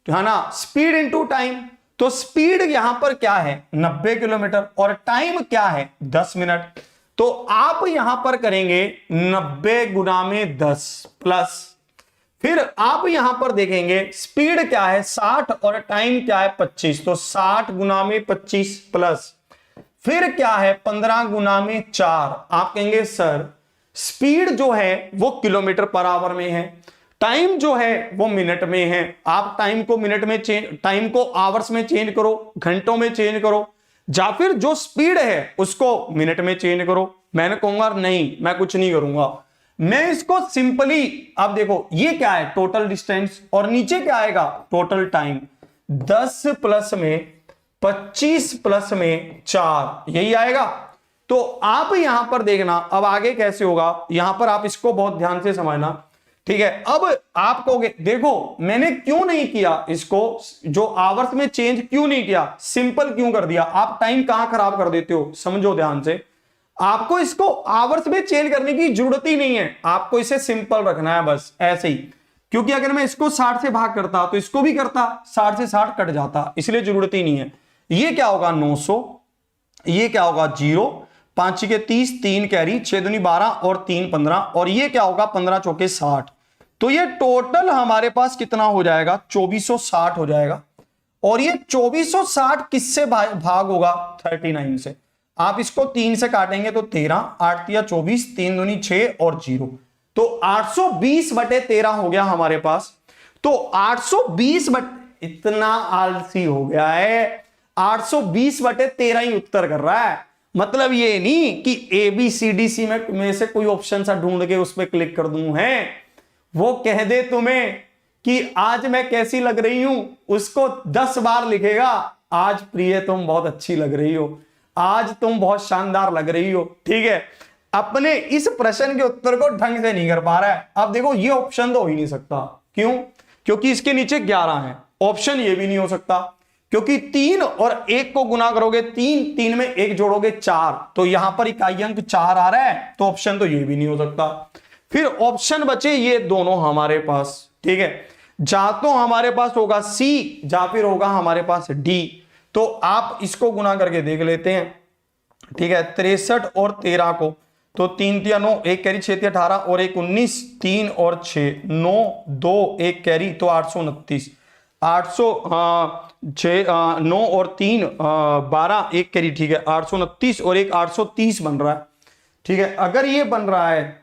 है ना? Speed into time. तो स्पीड यहां पर क्या है? 90 किलोमीटर, और टाइम क्या है? 10 मिनट। तो आप यहां पर करेंगे 90 गुना में 10 प्लस, फिर आप यहां पर देखेंगे स्पीड क्या है? 60, और टाइम क्या है? 25। तो 60 गुना में 25 प्लस, फिर क्या है? 15 गुना में 4। आप कहेंगे सर स्पीड जो है वो किलोमीटर पर आवर में है, टाइम जो है वो मिनट में है। आप टाइम को मिनट में टाइम को आवर्स में चेंज करो, घंटों में चेंज करो, या फिर जो स्पीड है उसको मिनट में चेंज करो। मैंने कहूंगा नहीं, मैं कुछ नहीं करूंगा, मैं इसको सिंपली, अब देखो ये क्या है? टोटल डिस्टेंस, और नीचे क्या आएगा? Total time. 10 प्लस में 25 प्लस में 4, यही आएगा। तो आप यहां पर देखना, अब आगे कैसे होगा, यहां पर आप इसको बहुत ध्यान से समझना, ठीक है? अब आप कहोगे देखो मैंने क्यों नहीं किया इसको, जो आवर्स में चेंज क्यों नहीं किया, सिंपल क्यों कर दिया? आप टाइम कहां खराब कर देते हो, समझो ध्यान से। आपको इसको आवर्स में चेंज करने की जरूरत ही नहीं है, आपको इसे सिंपल रखना है बस ऐसे ही। क्योंकि अगर मैं इसको 60 से भाग करता तो इसको भी करता, 60 से 60 कट जाता, इसलिए जरूरत ही नहीं है। ये क्या होगा? 900, ये क्या होगा? 0, 5 के 30, 3 कैरी, 6 दूनी 12 और 3 15, और ये क्या होगा? 15 चौके 60। तो ये टोटल हमारे पास कितना हो जाएगा? 2460 हो जाएगा। और ये 2460 किससे भाग होगा? 39 से। आप इसको 3 से काटेंगे तो 13, 8 या 24, 3 दूनी 6 और 0, तो 820/13 हो गया हमारे पास। तो 820 इतना आलसी हो गया है, 820/13 ही उत्तर कर रहा है। मतलब ये नहीं कि ABCDC में से कोई ऑप्शन सा ढूंढ के उस पर क्लिक कर दूं, है वो कह दे तुम्हें कि आज मैं कैसी लग रही हूं, उसको 10 बार लिखेगा, आज प्रिय तुम बहुत अच्छी लग रही हो, आज तुम बहुत शानदार लग रही हो, ठीक है? अपने इस प्रश्न के उत्तर को ढंग से नहीं कर पा रहा है। अब देखो ये ऑप्शन तो हो ही नहीं सकता, क्यों? क्योंकि इसके नीचे 11 है। ऑप्शन ये भी नहीं हो सकता, क्योंकि 3 और 1 को गुना करोगे 3 में 1 जोड़ोगे 4, तो यहां पर इकाई अंक 4 आ रहा है, तो ऑप्शन तो ये भी नहीं हो सकता। फिर ऑप्शन बचे ये दोनों हमारे पास, ठीक है? जा तो हमारे पास होगा C, या फिर होगा हमारे पास D। तो आप इसको गुना करके देख लेते हैं, ठीक है? 63 और 13 को, तो 3 तिया 9, 1 कैरी, 6 तिया 18 और 1 19, 3 और 6 9, 2 1 कैरी, तो 829, 9 और 3 12, 1 कैरी, ठीक है? 829 और 1 830 बन रहा है। ठीक है, अगर ये बन रहा है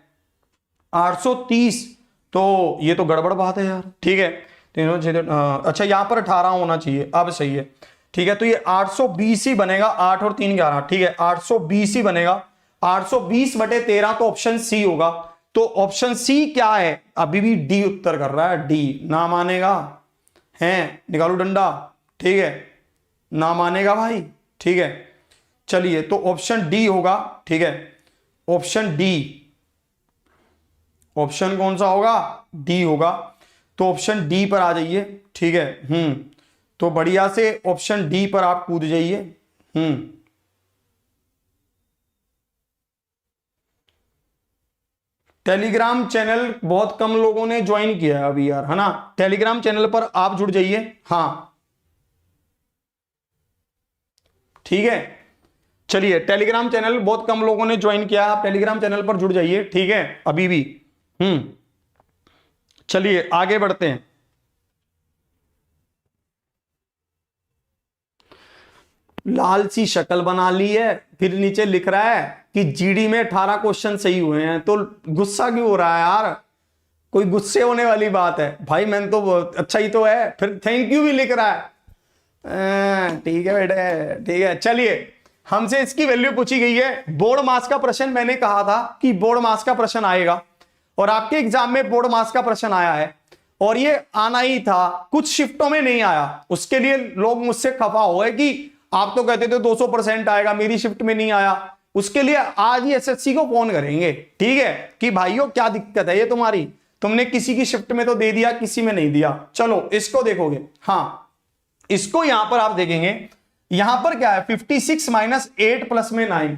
830 तो ये तो गड़बड़ बात है यार। ठीक है, अच्छा यहां पर 18 होना चाहिए, अब सही है। ठीक है, तो ये 820 ही बनेगा, 8 और 3 11। ठीक है, 820 ही बनेगा, 820/13 तो ऑप्शन सी होगा। तो ऑप्शन सी क्या है, अभी भी डी उत्तर कर रहा है, डी ना मानेगा है, निकालू डंडा। ठीक है, ना मानेगा भाई। ठीक है, चलिए तो ऑप्शन डी होगा। ठीक है, ऑप्शन डी, ऑप्शन कौन सा होगा, डी होगा। तो ऑप्शन डी पर आ जाइए। ठीक है, तो बढ़िया से ऑप्शन डी पर आप कूद जाइए। टेलीग्राम चैनल बहुत कम लोगों ने ज्वाइन किया है अभी यार, है ना। टेलीग्राम चैनल पर आप जुड़ जाइए। हाँ ठीक है, चलिए टेलीग्राम चैनल बहुत कम लोगों ने ज्वाइन किया, आप टेलीग्राम चैनल पर जुड़ जाइए। ठीक है, अभी भी चलिए आगे बढ़ते हैं। लाल सी शक्ल बना ली है, फिर नीचे लिख रहा है कि जीडी में 18 क्वेश्चन सही हुए हैं, तो गुस्सा क्यों हो रहा है यार, कोई गुस्से होने वाली बात है भाई, मैंने तो अच्छा ही तो है, फिर थैंक यू भी लिख रहा है। ठीक है बेटे, ठीक है। चलिए हमसे इसकी वैल्यू पूछी गई है, बोर्ड मास का प्रश्न, मैंने कहा था कि बोर्ड मास का प्रश्न आएगा और आपके एग्जाम में बोर्ड मास का प्रश्न आया है और ये आना ही था, कुछ शिफ्टों में नहीं आया। उसके लिए लोग मुझसे खफा हो गए कि आप तो कहते थे 200% आएगा, मेरी शिफ्ट में नहीं आया। उसके लिए आज ही एसएससी को फोन करेंगे, ठीक है, कि भाइयों क्या दिक्कत है ये तुम्हारी, तुमने किसी की शिफ्ट में तो दे दिया, किसी में नहीं दिया। चलो इसको देखोगे, हाँ इसको यहां पर आप देखेंगे, यहां पर क्या है 56 - 8 प्लस में 9,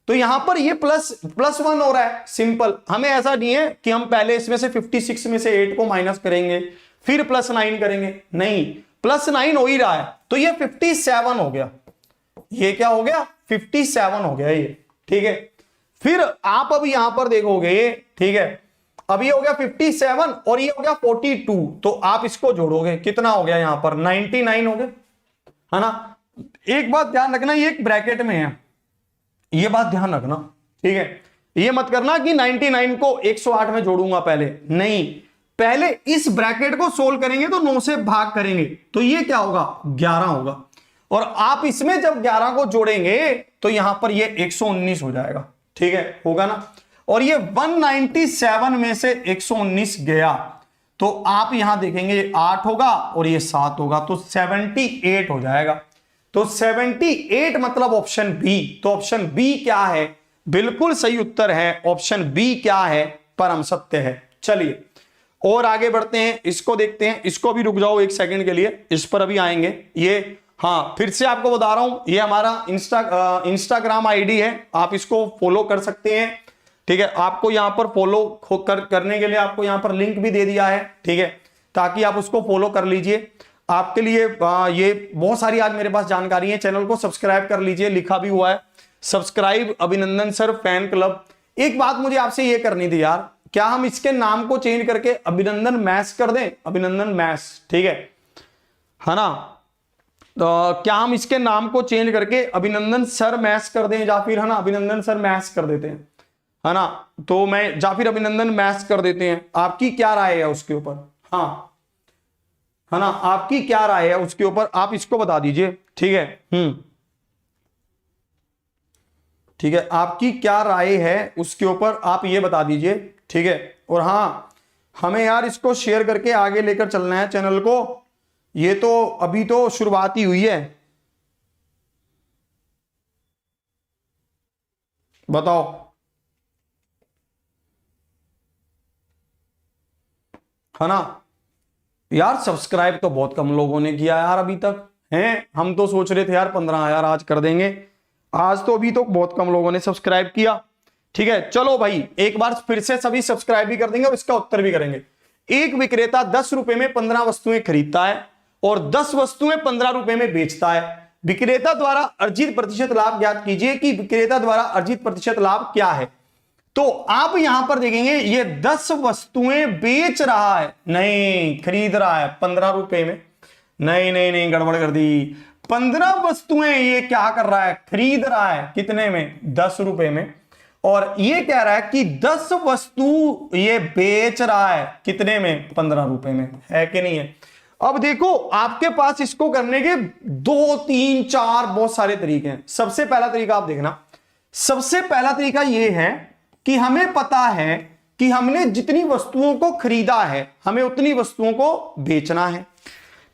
तो यहां पर ये +1 हो रहा है। सिंपल, हमें ऐसा नहीं है कि हम पहले इसमें से 56 में से 8 को माइनस करेंगे फिर +9 करेंगे, नहीं, +9 हो ही रहा है, तो ये 57 हो गया। ये क्या हो गया, 57 हो गया ये। ठीक है, फिर आप अब यहां पर देखोगे, ठीक है, अब ये हो गया 57 और ये हो गया 42, तो आप इसको जोड़ोगे, कितना हो गया यहां पर 99 हो गया, है ना। एक बात ध्यान रखना, ये एक ब्रैकेट में है, ये बात ध्यान रखना, ठीक है। ये मत करना कि 99 को 108 में जोड़ूंगा, पहले नहीं, पहले इस ब्रैकेट को सोल्व करेंगे तो 9 से भाग करेंगे, तो ये क्या होगा 11 होगा, और आप इसमें जब 11 को जोड़ेंगे तो यहां पर ये 119 हो जाएगा। ठीक है, होगा ना। और ये 197 में से 119 गया, तो आप यहां देखेंगे ये 8 होगा और ये 7 होगा, तो 78 हो जाएगा। तो 78 मतलब ऑप्शन बी। तो ऑप्शन बी क्या है, बिल्कुल सही उत्तर है, ऑप्शन बी क्या है, परम सत्य है। चलिए और आगे बढ़ते हैं, इसको देखते हैं, इसको भी रुक जाओ एक सेकंड के लिए, इस पर अभी आएंगे। ये हाँ फिर से आपको बता रहा हूं, ये हमारा इंस्टाग्राम आईडी है, आप इसको फॉलो कर सकते हैं। ठीक है, आपको यहां पर फॉलो करने के लिए आपको यहां पर लिंक भी दे दिया है, ठीक है, ताकि आप उसको फॉलो कर लीजिए। आपके लिए ये बहुत सारी आज मेरे पास जानकारी है। चैनल को सब्सक्राइब कर लीजिए, लिखा भी हुआ है सब्सक्राइब अभिनंदन सर फैन क्लब। एक बात मुझे आपसे ये करनी थी यार, क्या हम इसके नाम को चेंज करके अभिनंदन मैथ्स कर दें, अभिनंदन मैथ्स, ठीक है ना। तो क्या हम इसके नाम को चेंज करके अभिनंदन सर मैथ्स कर दें, या फिर है ना अभिनंदन सर मैथ्स कर देते हैं, है ना। तो मैं या फिर अभिनंदन मैथ्स कर देते हैं, आपकी क्या राय है उसके ऊपर, हाँ है ना, आपकी क्या राय है उसके ऊपर, आप इसको बता दीजिए। ठीक है, ठीक है, आपकी क्या राय है उसके ऊपर आप ये बता दीजिए। ठीक है, और हाँ हमें यार इसको शेयर करके आगे लेकर चलना है चैनल को, ये तो अभी तो शुरुआत ही हुई है। बताओ है ना यार, सब्सक्राइब तो बहुत कम लोगों ने किया यार अभी तक, हैं, हम तो सोच रहे थे यार 15,000 आज कर देंगे, आज तो अभी तो बहुत कम लोगों ने सब्सक्राइब किया। ठीक है, चलो भाई एक बार फिर से सभी सब्सक्राइब भी कर देंगे और इसका उत्तर भी करेंगे। एक विक्रेता 10 रुपए में 15 वस्तुएं खरीदता है और 10 वस्तुएं 15 रुपए में बेचता है। विक्रेता द्वारा अर्जित प्रतिशत लाभ ज्ञात कीजिए कि विक्रेता द्वारा अर्जित प्रतिशत लाभ क्या है। तो आप यहां पर देखेंगे ये 10 वस्तुएं बेच रहा है, नहीं खरीद रहा है 15 रुपए में, नहीं नहीं नहीं गड़बड़ कर दी, 15 वस्तुएं ये क्या कर रहा है, खरीद रहा है, कितने में 10 रुपए में, और ये कह रहा है कि 10 वस्तु ये बेच रहा है कितने में, 15 रुपए में, है कि नहीं है। अब देखो आपके पास इसको करने के 2 3 4 बहुत सारे तरीके हैं। सबसे पहला तरीका आप देखना, सबसे पहला तरीका यह है कि हमें पता है कि हमने जितनी वस्तुओं को खरीदा है हमें उतनी वस्तुओं को बेचना है,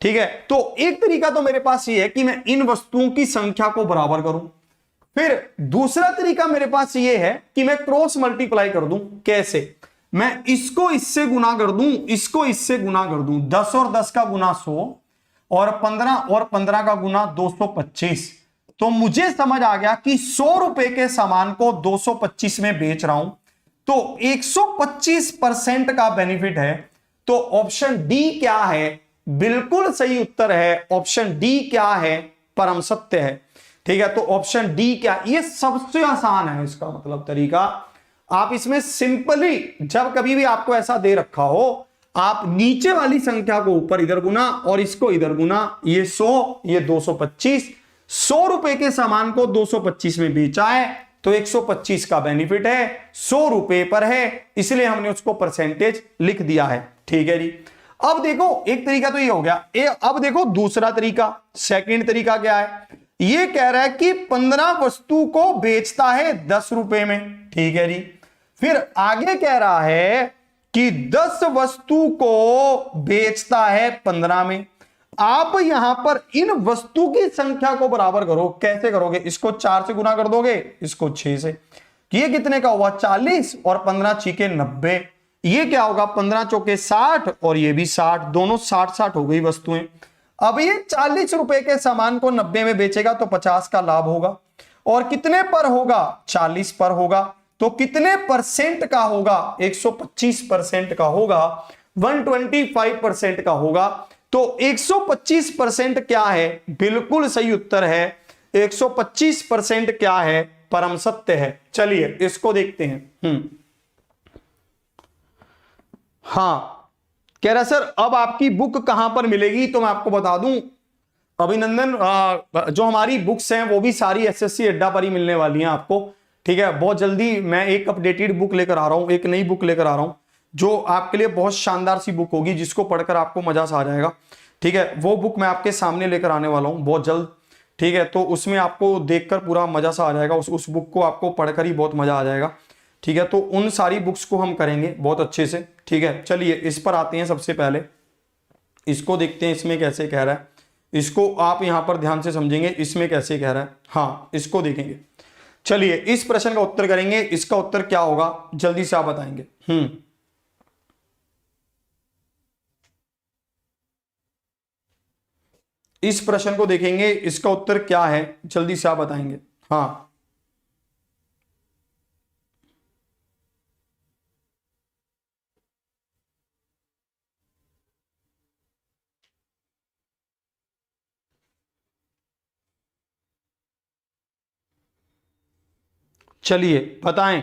ठीक है। तो एक तरीका तो मेरे पास ये है कि मैं इन वस्तुओं की संख्या को बराबर करूं। फिर दूसरा तरीका मेरे पास ये है कि मैं क्रॉस मल्टीप्लाई कर दूं। कैसे, मैं इसको इससे गुना कर दूं, इसको इससे गुना कर दूं। 10 और 10 का गुना 100 और 15 का गुना 225। तो मुझे समझ आ गया कि 100 रुपए के सामान को 225 में बेच रहा हूं, तो 125% का बेनिफिट है। तो ऑप्शन डी क्या है, बिल्कुल सही उत्तर है। ऑप्शन डी क्या है, परम सत्य है, ठीक है। तो ऑप्शन डी क्या, ये सबसे आसान है इसका मतलब तरीका। आप इसमें सिंपली जब कभी भी आपको ऐसा दे रखा हो, आप नीचे वाली संख्या को ऊपर इधर गुना और इसको इधर गुना, ये 100 ये 225। 100 रुपए के सामान को 225 में बेचा है तो 125 का बेनिफिट है, 100 रुपए पर है, इसलिए हमने उसको परसेंटेज लिख दिया है, ठीक है जी। अब देखो एक तरीका तो ये हो गया। अब देखो दूसरा तरीका, सेकंड तरीका क्या है। ये कह रहा है कि 15 वस्तु को बेचता है 10 रुपए में, ठीक है जी। फिर आगे कह रहा है कि 10 वस्तु को बेचता है 15 में। आप यहां पर इन वस्तु की संख्या को बराबर करो। कैसे करोगे, इसको 4 से गुना कर दोगे, इसको 6 से। ये कितने का हुआ, 40 और 15 छीके 90। ये क्या होगा, 15 चौके 60 और ये भी 60, दोनों 60-60 हो गई वस्तुएं। अब ये 40 रुपए के सामान को 90 में बेचेगा तो 50 का लाभ होगा। और कितने पर होगा, 40 पर होगा। तो कितने परसेंट का होगा, 125% का होगा, 125% का होगा। तो 125% क्या है, बिल्कुल सही उत्तर है। 125% क्या है, परम सत्य है। चलिए इसको देखते हैं। हाँ, कह रहा सर अब आपकी बुक कहां पर मिलेगी, तो मैं आपको बता दूं अभिनंदन, जो हमारी बुक्स हैं वो भी सारी एसएससी अड्डा पर ही मिलने वाली हैं आपको, ठीक है। बहुत जल्दी मैं एक अपडेटेड बुक लेकर आ रहा हूं, एक नई बुक लेकर आ रहा हूं जो आपके लिए बहुत शानदार सी बुक होगी, जिसको पढ़कर आपको मजा सा आ जाएगा, ठीक है। वो बुक मैं आपके सामने लेकर आने वाला हूं बहुत जल्द, ठीक है। तो उसमें आपको देखकर पूरा मजा सा आ जाएगा, उस बुक को आपको पढ़कर ही बहुत मजा आ जाएगा, ठीक है। तो उन सारी बुक्स को हम करेंगे बहुत अच्छे से, ठीक है। चलिए इस पर आते हैं। सबसे पहले इसको देखते हैं, इसमें कैसे कह रहा है, इसको आप यहां पर ध्यान से समझेंगे, इसमें कैसे कह रहा है। हाँ, इसको देखेंगे। चलिए इस प्रश्न का उत्तर करेंगे, इसका उत्तर क्या होगा जल्दी से आप बताएंगे। इस प्रश्न को देखेंगे, इसका उत्तर क्या है जल्दी से आप बताएंगे। हाँ, चलिए बताएं।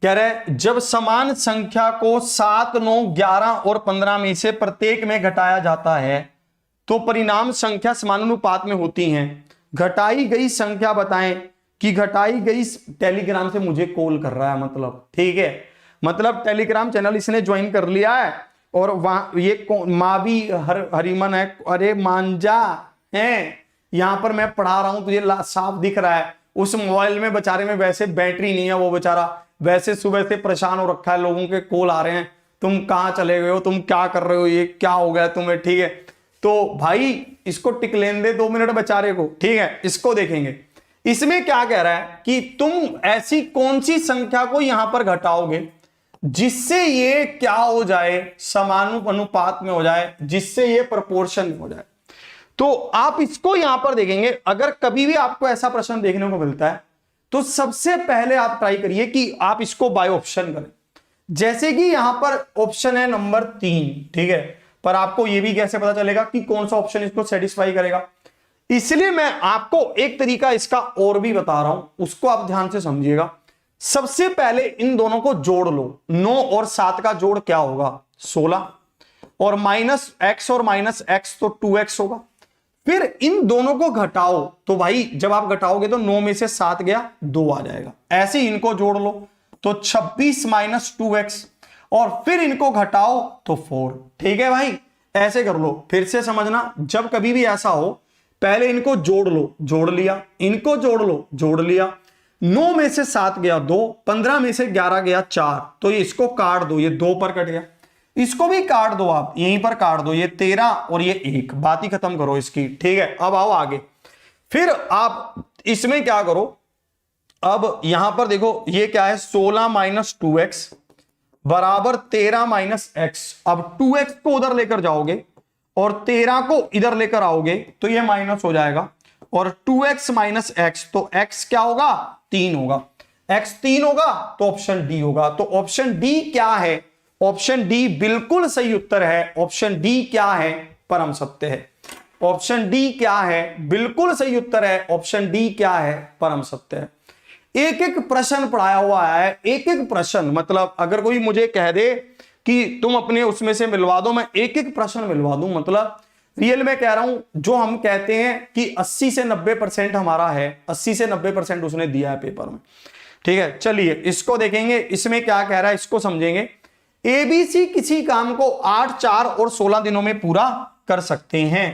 कह रहे जब समान संख्या को 7, 9, 11 और 15 में से प्रत्येक में घटाया जाता है तो परिणाम संख्या समानुपात में होती हैं। घटाई गई संख्या बताएं कि घटाई गई। टेलीग्राम से मुझे कॉल कर रहा है, मतलब ठीक है, मतलब टेलीग्राम चैनल इसने ज्वाइन कर लिया है और वहां ये माँ भी हरिमन है। अरे मांझा है, यहां पर मैं पढ़ा रहा हूं तुझे साफ दिख रहा है। उस मोबाइल में बेचारे में वैसे बैटरी नहीं है, वो बेचारा वैसे सुबह से परेशान हो रखा है, लोगों के कॉल आ रहे हैं, तुम कहां चले गए हो, तुम क्या कर रहे हो, ये क्या हो गया तुम्हें, ठीक है। तो भाई इसको टिक लेने दे 2 मिनट बेचारे को, ठीक है। इसको देखेंगे, इसमें क्या कह रहा है कि तुम ऐसी कौन सी संख्या को यहां पर घटाओगे जिससे ये क्या हो जाए, समानुपात में हो जाए, जिससे ये प्रोपोर्शन में हो जाए। तो आप इसको यहां पर देखेंगे। अगर कभी भी आपको ऐसा प्रश्न देखने को मिलता है तो सबसे पहले आप ट्राई करिए कि आप इसको बाय ऑप्शन करें। जैसे कि यहां पर ऑप्शन है नंबर 3, ठीक है, पर आपको यह भी कैसे पता चलेगा कि कौन सा ऑप्शन इसको सेटिस्फाई करेगा। इसलिए मैं आपको एक तरीका इसका और भी बता रहा हूं, उसको आप ध्यान से समझिएगा। सबसे पहले इन दोनों को जोड़ लो। 9 और 7 का जोड़ क्या होगा, 16, और माइनस x और माइनस x तो 2x होगा। फिर इन दोनों को घटाओ, तो भाई जब आप घटाओगे तो 9 में से 7 गया, 2 आ जाएगा। ऐसे ही इनको जोड़ लो तो 26 माइनस 2x, और फिर इनको घटाओ तो 4। ठीक है भाई, ऐसे कर लो। फिर से समझना, जब कभी भी ऐसा हो पहले इनको जोड़ लो, जोड़ लिया, इनको जोड़ लो, जोड़ लिया, 9 में से 7 गया 2, 15 में से 11 गया 4, तो ये इसको काट दो, ये 2 पर कट गया, इसको भी काट दो, आप यहीं पर काट दो, ये 13 और ये 1, बात ही खत्म करो इसकी। ठीक है, अब आओ आगे। फिर आप इसमें क्या करो, अब यहां पर देखो ये क्या है, 16 माइनस 2x बराबर 13 माइनस x। अब 2x को उधर लेकर जाओगे और 13 को इधर लेकर आओगे तो ये माइनस हो जाएगा, और 2x माइनस x, तो x क्या होगा, 3 होगा। x 3 होगा तो ऑप्शन डी होगा। तो ऑप्शन डी क्या है, ऑप्शन डी बिल्कुल सही उत्तर है। ऑप्शन डी क्या है, परम सत्य है। ऑप्शन डी क्या है, बिल्कुल सही उत्तर है। ऑप्शन डी क्या है, परम सत्य है। एक एक प्रश्न पढ़ाया हुआ है, एक एक प्रश्न, मतलब अगर कोई मुझे कह दे कि तुम अपने उसमें से मिलवा दो, मैं एक एक प्रश्न मिलवा दूं। मतलब रियल में कह रहा हूं, जो हम कहते हैं कि 80 से 90% हमारा है, 80 से 90% उसने दिया है पेपर में। ठीक है, चलिए इसको देखेंगे, इसमें क्या कह रहा है इसको समझेंगे। एबीसी किसी काम को 8, 4 और 16 दिनों में पूरा कर सकते हैं।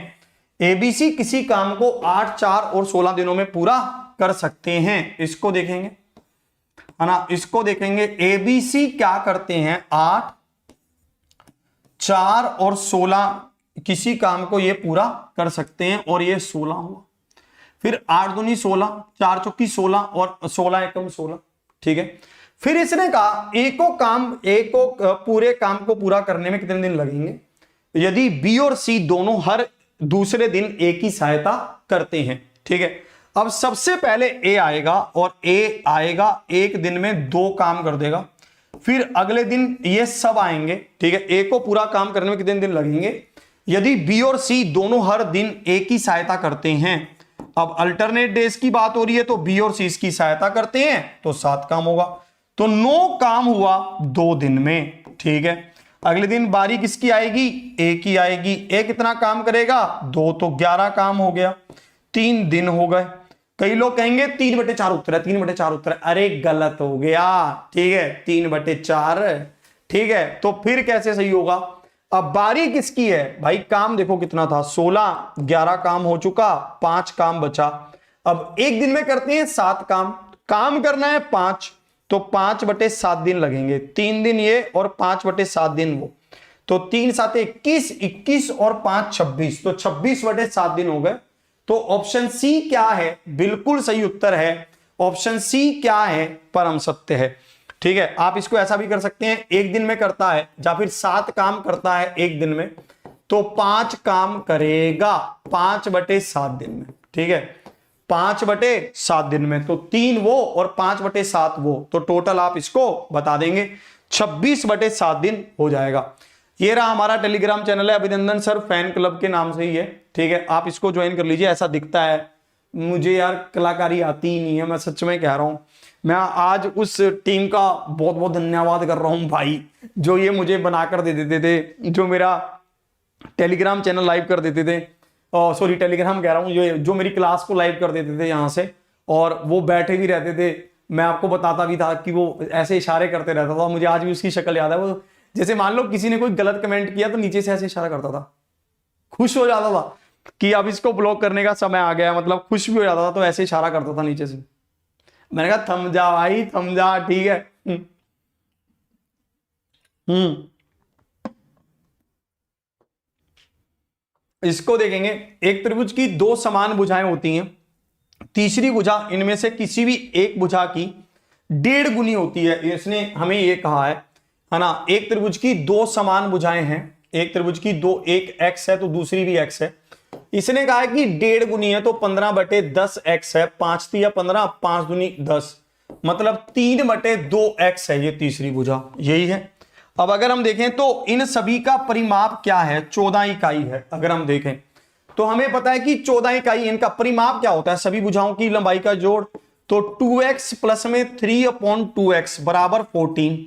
एबीसी किसी काम को 8, 4 और 16 दिनों में पूरा कर सकते हैं। इसको देखेंगे, है ना, इसको देखेंगे। एबीसी क्या करते हैं, 8, 4 और 16 किसी काम को ये पूरा कर सकते हैं, और ये 16 हुआ। फिर 8 दूनी 16, 4 चौकी 16 और 16 एकम 16। ठीक है, फिर इसने कहा एक पूरे काम को पूरा करने में कितने दिन लगेंगे, यदि बी और सी दोनों हर दूसरे दिन ए की सहायता करते हैं। ठीक है, अब सबसे पहले ए आएगा, और ए आएगा एक दिन में 2 काम कर देगा। फिर अगले दिन ये सब आएंगे। ठीक है, ए को पूरा काम करने में कितने दिन लगेंगे, यदि बी और सी दोनों हर दिन ए की सहायता करते हैं। अब अल्टरनेट डेज की बात हो रही है, तो बी और सी इसकी सहायता करते हैं तो 7 काम होगा, तो 9 काम हुआ 2 दिन में। ठीक है, अगले दिन बारी किसकी आएगी, ए की आएगी। ए कितना काम करेगा, 2, तो 11 काम हो गया, 3 दिन हो गए। कई लोग कहेंगे 3/4 उत्तर है, 3/4 उत्तर है। अरे गलत हो गया। ठीक है, 3/4। ठीक है, तो फिर कैसे सही होगा। अब बारी किसकी है भाई, काम देखो कितना था, 16, 11 काम हो चुका, 5 काम बचा। अब एक दिन में करते हैं 7 काम करना है 5, तो 5/7 दिन लगेंगे, 3 दिन ये और 5/7 दिन वो, तो 3 7 21, 21 और 5 26, तो 26/7 दिन हो गए। तो ऑप्शन सी क्या है, बिल्कुल सही उत्तर है। ऑप्शन सी क्या है, परम सत्य है। ठीक है, आप इसको ऐसा भी कर सकते हैं, एक दिन में करता है या फिर 7 काम करता है एक दिन में, तो 5 काम करेगा 5/7 दिन में। ठीक है, 5/7 दिन में, तो 3 वो और 5/7 वो, तो टोटल आप इसको बता देंगे, 26/7 दिन हो जाएगा। ये रहा हमारा टेलीग्राम चैनल है, अभिनंदन सर फैन क्लब के नाम से ही है। ठीक है, आप इसको ज्वाइन कर लीजिए। ऐसा दिखता है, मुझे यार कलाकारी आती ही नहीं है, मैं सच में कह रहा हूं। मैं आज उस टीम का बहुत बहुत धन्यवाद कर रहा हूं भाई, जो ये मुझे बनाकर दे देते थे, जो मेरा टेलीग्राम चैनल लाइव कर देते थे, सॉरी टेलीग्राम कह रहा हूँ, जो मेरी क्लास को लाइव कर देते थे यहाँ से, और वो बैठे भी रहते थे, मैं आपको बताता भी था कि वो ऐसे इशारे करते रहता था। मुझे आज भी उसकी शक्ल याद है। वो जैसे मान लो किसी ने कोई गलत कमेंट किया तो नीचे से ऐसे इशारा करता था, खुश हो जाता था कि अब इसको ब्लॉक करने का समय आ गया, मतलब खुश भी हो जाता था, तो ऐसे इशारा करता था नीचे से। मैंने कहा थम जा भाई, थम जा, ठीक है। इसको देखेंगे, एक त्रिभुज की 2 समान भुजाएं होती हैं, तीसरी भुजा इनमें से किसी भी एक भुजा की 1.5 गुनी होती है। इसने हमें ये कहा है ना। एक त्रिभुज की 2 समान भुजाएं हैं, एक त्रिभुज की 2, एक x है तो दूसरी भी x है। इसने कहा है कि 1.5 गुनी है, तो 15/10 x है, 5 3 15, 5 दूनी 10, मतलब 3/2x है ये तीसरी भुजा, यही है। अब अगर हम देखें तो इन सभी का परिमाप क्या है, 14 इकाई है। अगर हम देखें तो हमें पता है कि 14 इकाई, इनका परिमाप क्या होता है, सभी भुजाओं की लंबाई का जोड़, तो 2x प्लस में 3/2x बराबर 14।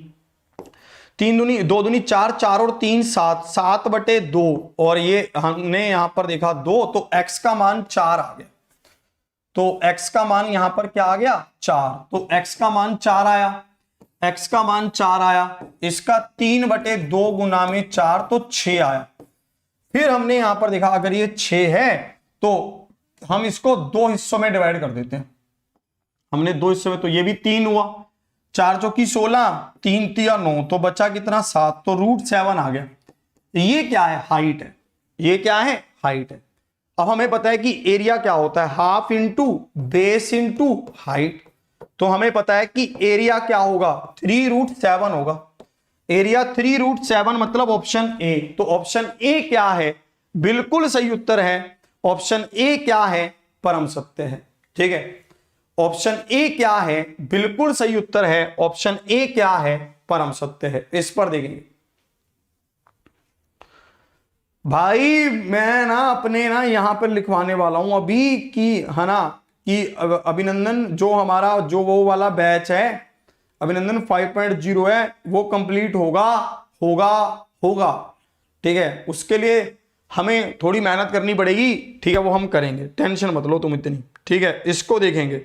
3 दूनी 2 दूनी 4, 4 और 3 7, 7/2 और ये हमने यहां पर देखा 2, तो x का मान 4 आ गया। तो x का मान यहां पर क्या आ गया 4, तो x का मान 4 आया, x का मान 4 आया, इसका 3/2 गुना में 4 तो 6 आया। फिर हमने यहां पर देखा अगर ये 6 है तो हम इसको 2 हिस्सों में डिवाइड कर देते हैं। हमने 2 हिस्सों में, तो ये भी 3 हुआ, 4 चौकी 16, 3 तिया 9, तो बचा कितना 7, तो √7 आ गया। ये क्या है हाइट है, ये क्या है हाइट है। अब हमें पता है कि एरिया क्या होता है, half into base into height. तो हमें पता है कि एरिया क्या होगा 3√7 होगा। एरिया 3√7 मतलब ऑप्शन ए। तो ऑप्शन ए क्या है, बिल्कुल सही उत्तर है। ऑप्शन ए क्या है, परम सत्य है। ठीक है, ऑप्शन ए क्या है, बिल्कुल सही उत्तर है। ऑप्शन ए क्या है, परम सत्य है। इस पर देखेंगे भाई, मैं ना अपने ना यहां पर लिखवाने वाला हूं अभी कि है ना कि अभिनंदन जो हमारा जो वो वाला बैच है अभिनंदन 5.0 है वो कंप्लीट होगा होगा होगा। ठीक है, उसके लिए हमें थोड़ी मेहनत करनी पड़ेगी। ठीक है, वो हम करेंगे, टेंशन मत लो तुम इतनी। ठीक है, इसको देखेंगे।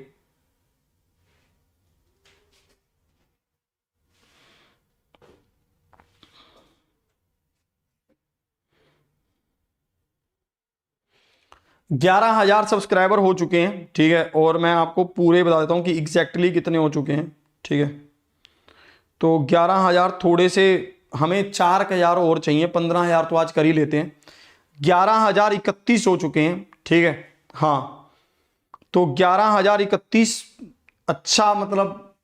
ग्यारह 11,000 सब्सक्राइबर हो चुके हैं। ठीक है, और मैं आपको पूरे बता देता हूं कि एग्जैक्टली कितने हो चुके हैं। ठीक है, तो 11,000 थोड़े से, हमें 4,000 और चाहिए, 15,000 तो आज कर ही लेते हैं। 11,031 हो चुके हैं। ठीक है, हाँ, तो 11,031 अच्छा मतलब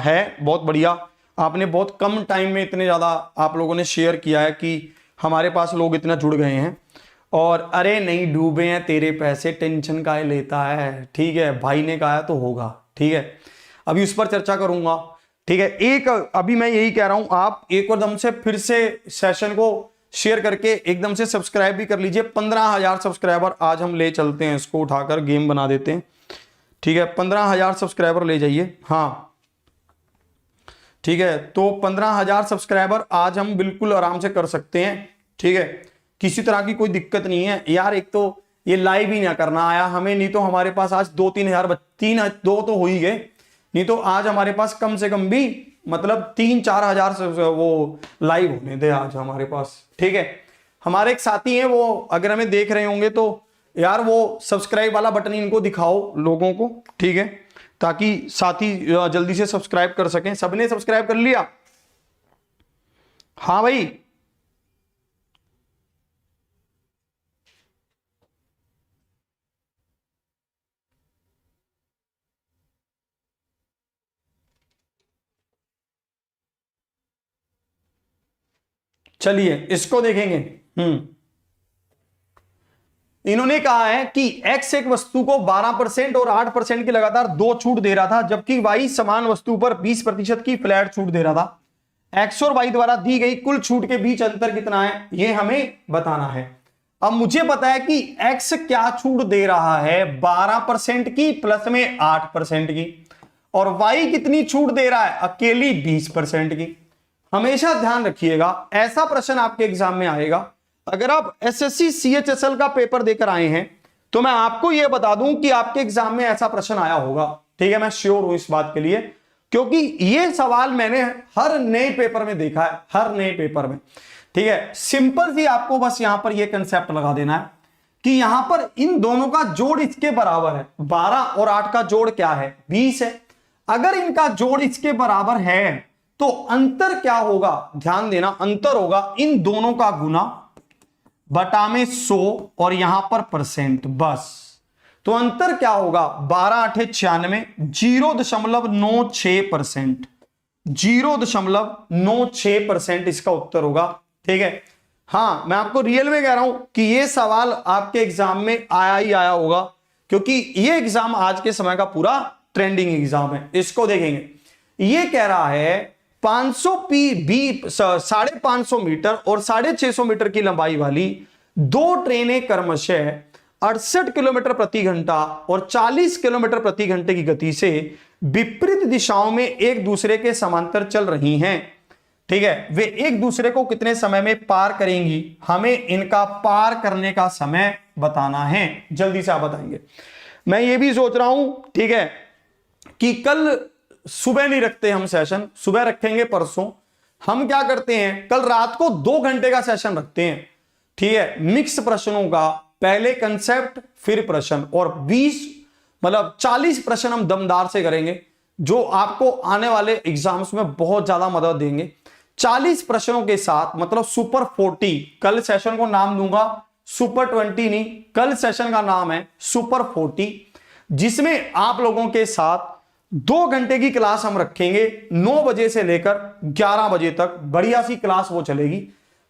है, बहुत बढ़िया। आपने बहुत कम टाइम में इतने ज़्यादा आप लोगों ने शेयर किया है कि हमारे पास लोग इतना जुड़ गए हैं। और अरे नहीं डूबे हैं तेरे पैसे, टेंशन काहे लेता है। ठीक है, भाई ने कहा तो होगा। ठीक है, अभी उस पर चर्चा करूंगा। ठीक है, एक अभी मैं यही कह रहा हूं, आप एक और दम से फिर से सेशन को शेयर करके एकदम से सब्सक्राइब भी कर लीजिए। 15,000 सब्सक्राइबर आज हम ले चलते हैं, इसको उठाकर गेम बना देते हैं। ठीक है, 15,000 सब्सक्राइबर ले जाइए। हाँ ठीक है, तो 15,000 सब्सक्राइबर आज हम बिल्कुल आराम से कर सकते हैं। ठीक है, किसी तरह की कोई दिक्कत नहीं है यार। एक तो ये लाइव ही ना करना आया हमें, नहीं तो हमारे पास आज 2-3 हजार, 2 तो हो ही गए, नहीं तो आज हमारे पास कम से कम भी मतलब 3-4 हजार वो लाइव होने थे आज हमारे पास। ठीक है, हमारे एक साथी हैं, वो अगर हमें देख रहे होंगे तो यार वो सब्सक्राइब वाला बटन इनको दिखाओ लोगों को। ठीक है, ताकि साथी जल्दी से सब्सक्राइब कर सकें। सबने सब्सक्राइब कर लिया? हाँ भाई, चलिए इसको देखेंगे। इन्होंने कहा है कि x एक वस्तु को 12% और 8% की लगातार 2 छूट दे रहा था, जबकि y समान वस्तु पर 20% की फ्लैट छूट दे रहा था। x और y द्वारा दी गई कुल छूट के बीच अंतर कितना है, यह हमें बताना है। अब मुझे पता है कि x क्या छूट दे रहा है, 12% की प्लस में 8% की, और y कितनी छूट दे रहा है, अकेली 20% की। हमेशा ध्यान रखिएगा, ऐसा प्रश्न आपके एग्जाम में आएगा। अगर आप एसएससी सीएचएसएल का पेपर देकर आए हैं तो मैं आपको यह बता दूं कि आपके एग्जाम में ऐसा प्रश्न आया होगा। ठीक है, मैं श्योर हूं इस बात के लिए, क्योंकि यह सवाल मैंने हर नए पेपर में देखा है, हर नए पेपर में। ठीक है, सिंपल सी आपको बस यहां पर यह कंसेप्ट लगा देना है कि यहां पर इन दोनों का जोड़ इसके बराबर है। 12 और 8 का जोड़ क्या है, 20 है। अगर इनका जोड़ इसके बराबर है तो अंतर क्या होगा, ध्यान देना, अंतर होगा इन दोनों का गुना बटा में 100 और यहां पर परसेंट, बस। तो अंतर क्या होगा, 12×8 = 0.96%, 0.96% इसका उत्तर होगा। ठीक है, हाँ मैं आपको रियल में कह रहा हूं कि यह सवाल आपके एग्जाम में आया ही आया होगा, क्योंकि यह एग्जाम आज के समय का पूरा ट्रेंडिंग एग्जाम है। इसको देखेंगे, यह कह रहा है 550 मीटर और 650 मीटर की लंबाई वाली 2 ट्रेनें क्रमशः 68 किलोमीटर प्रति घंटा और 40 किलोमीटर प्रति घंटे की गति से विपरीत दिशाओं में एक दूसरे के समांतर चल रही हैं। ठीक है, वे एक दूसरे को कितने समय में पार करेंगी, हमें इनका पार करने का समय बताना है। जल्दी से आप बताएंगे। मैं ये भी सोच रहा हूं, ठीक है, कि कल सुबह नहीं रखते हम सेशन, सुबह रखेंगे परसों। हम क्या करते हैं, कल रात को 2 घंटे का सेशन रखते हैं, ठीक है, मिक्स प्रश्नों का, पहले कंसेप्ट फिर प्रश्न, और 20 मतलब 40 प्रश्न हम दमदार से करेंगे जो आपको आने वाले एग्जाम्स में बहुत ज्यादा मदद देंगे। 40 प्रश्नों के साथ, मतलब सुपर 40। कल सेशन को नाम दूंगा सुपर 20 नहीं, कल सेशन का नाम है सुपर 40, जिसमें आप लोगों के साथ 2 घंटे की क्लास हम रखेंगे, 9 बजे से लेकर 11 बजे तक बढ़िया सी क्लास वो चलेगी,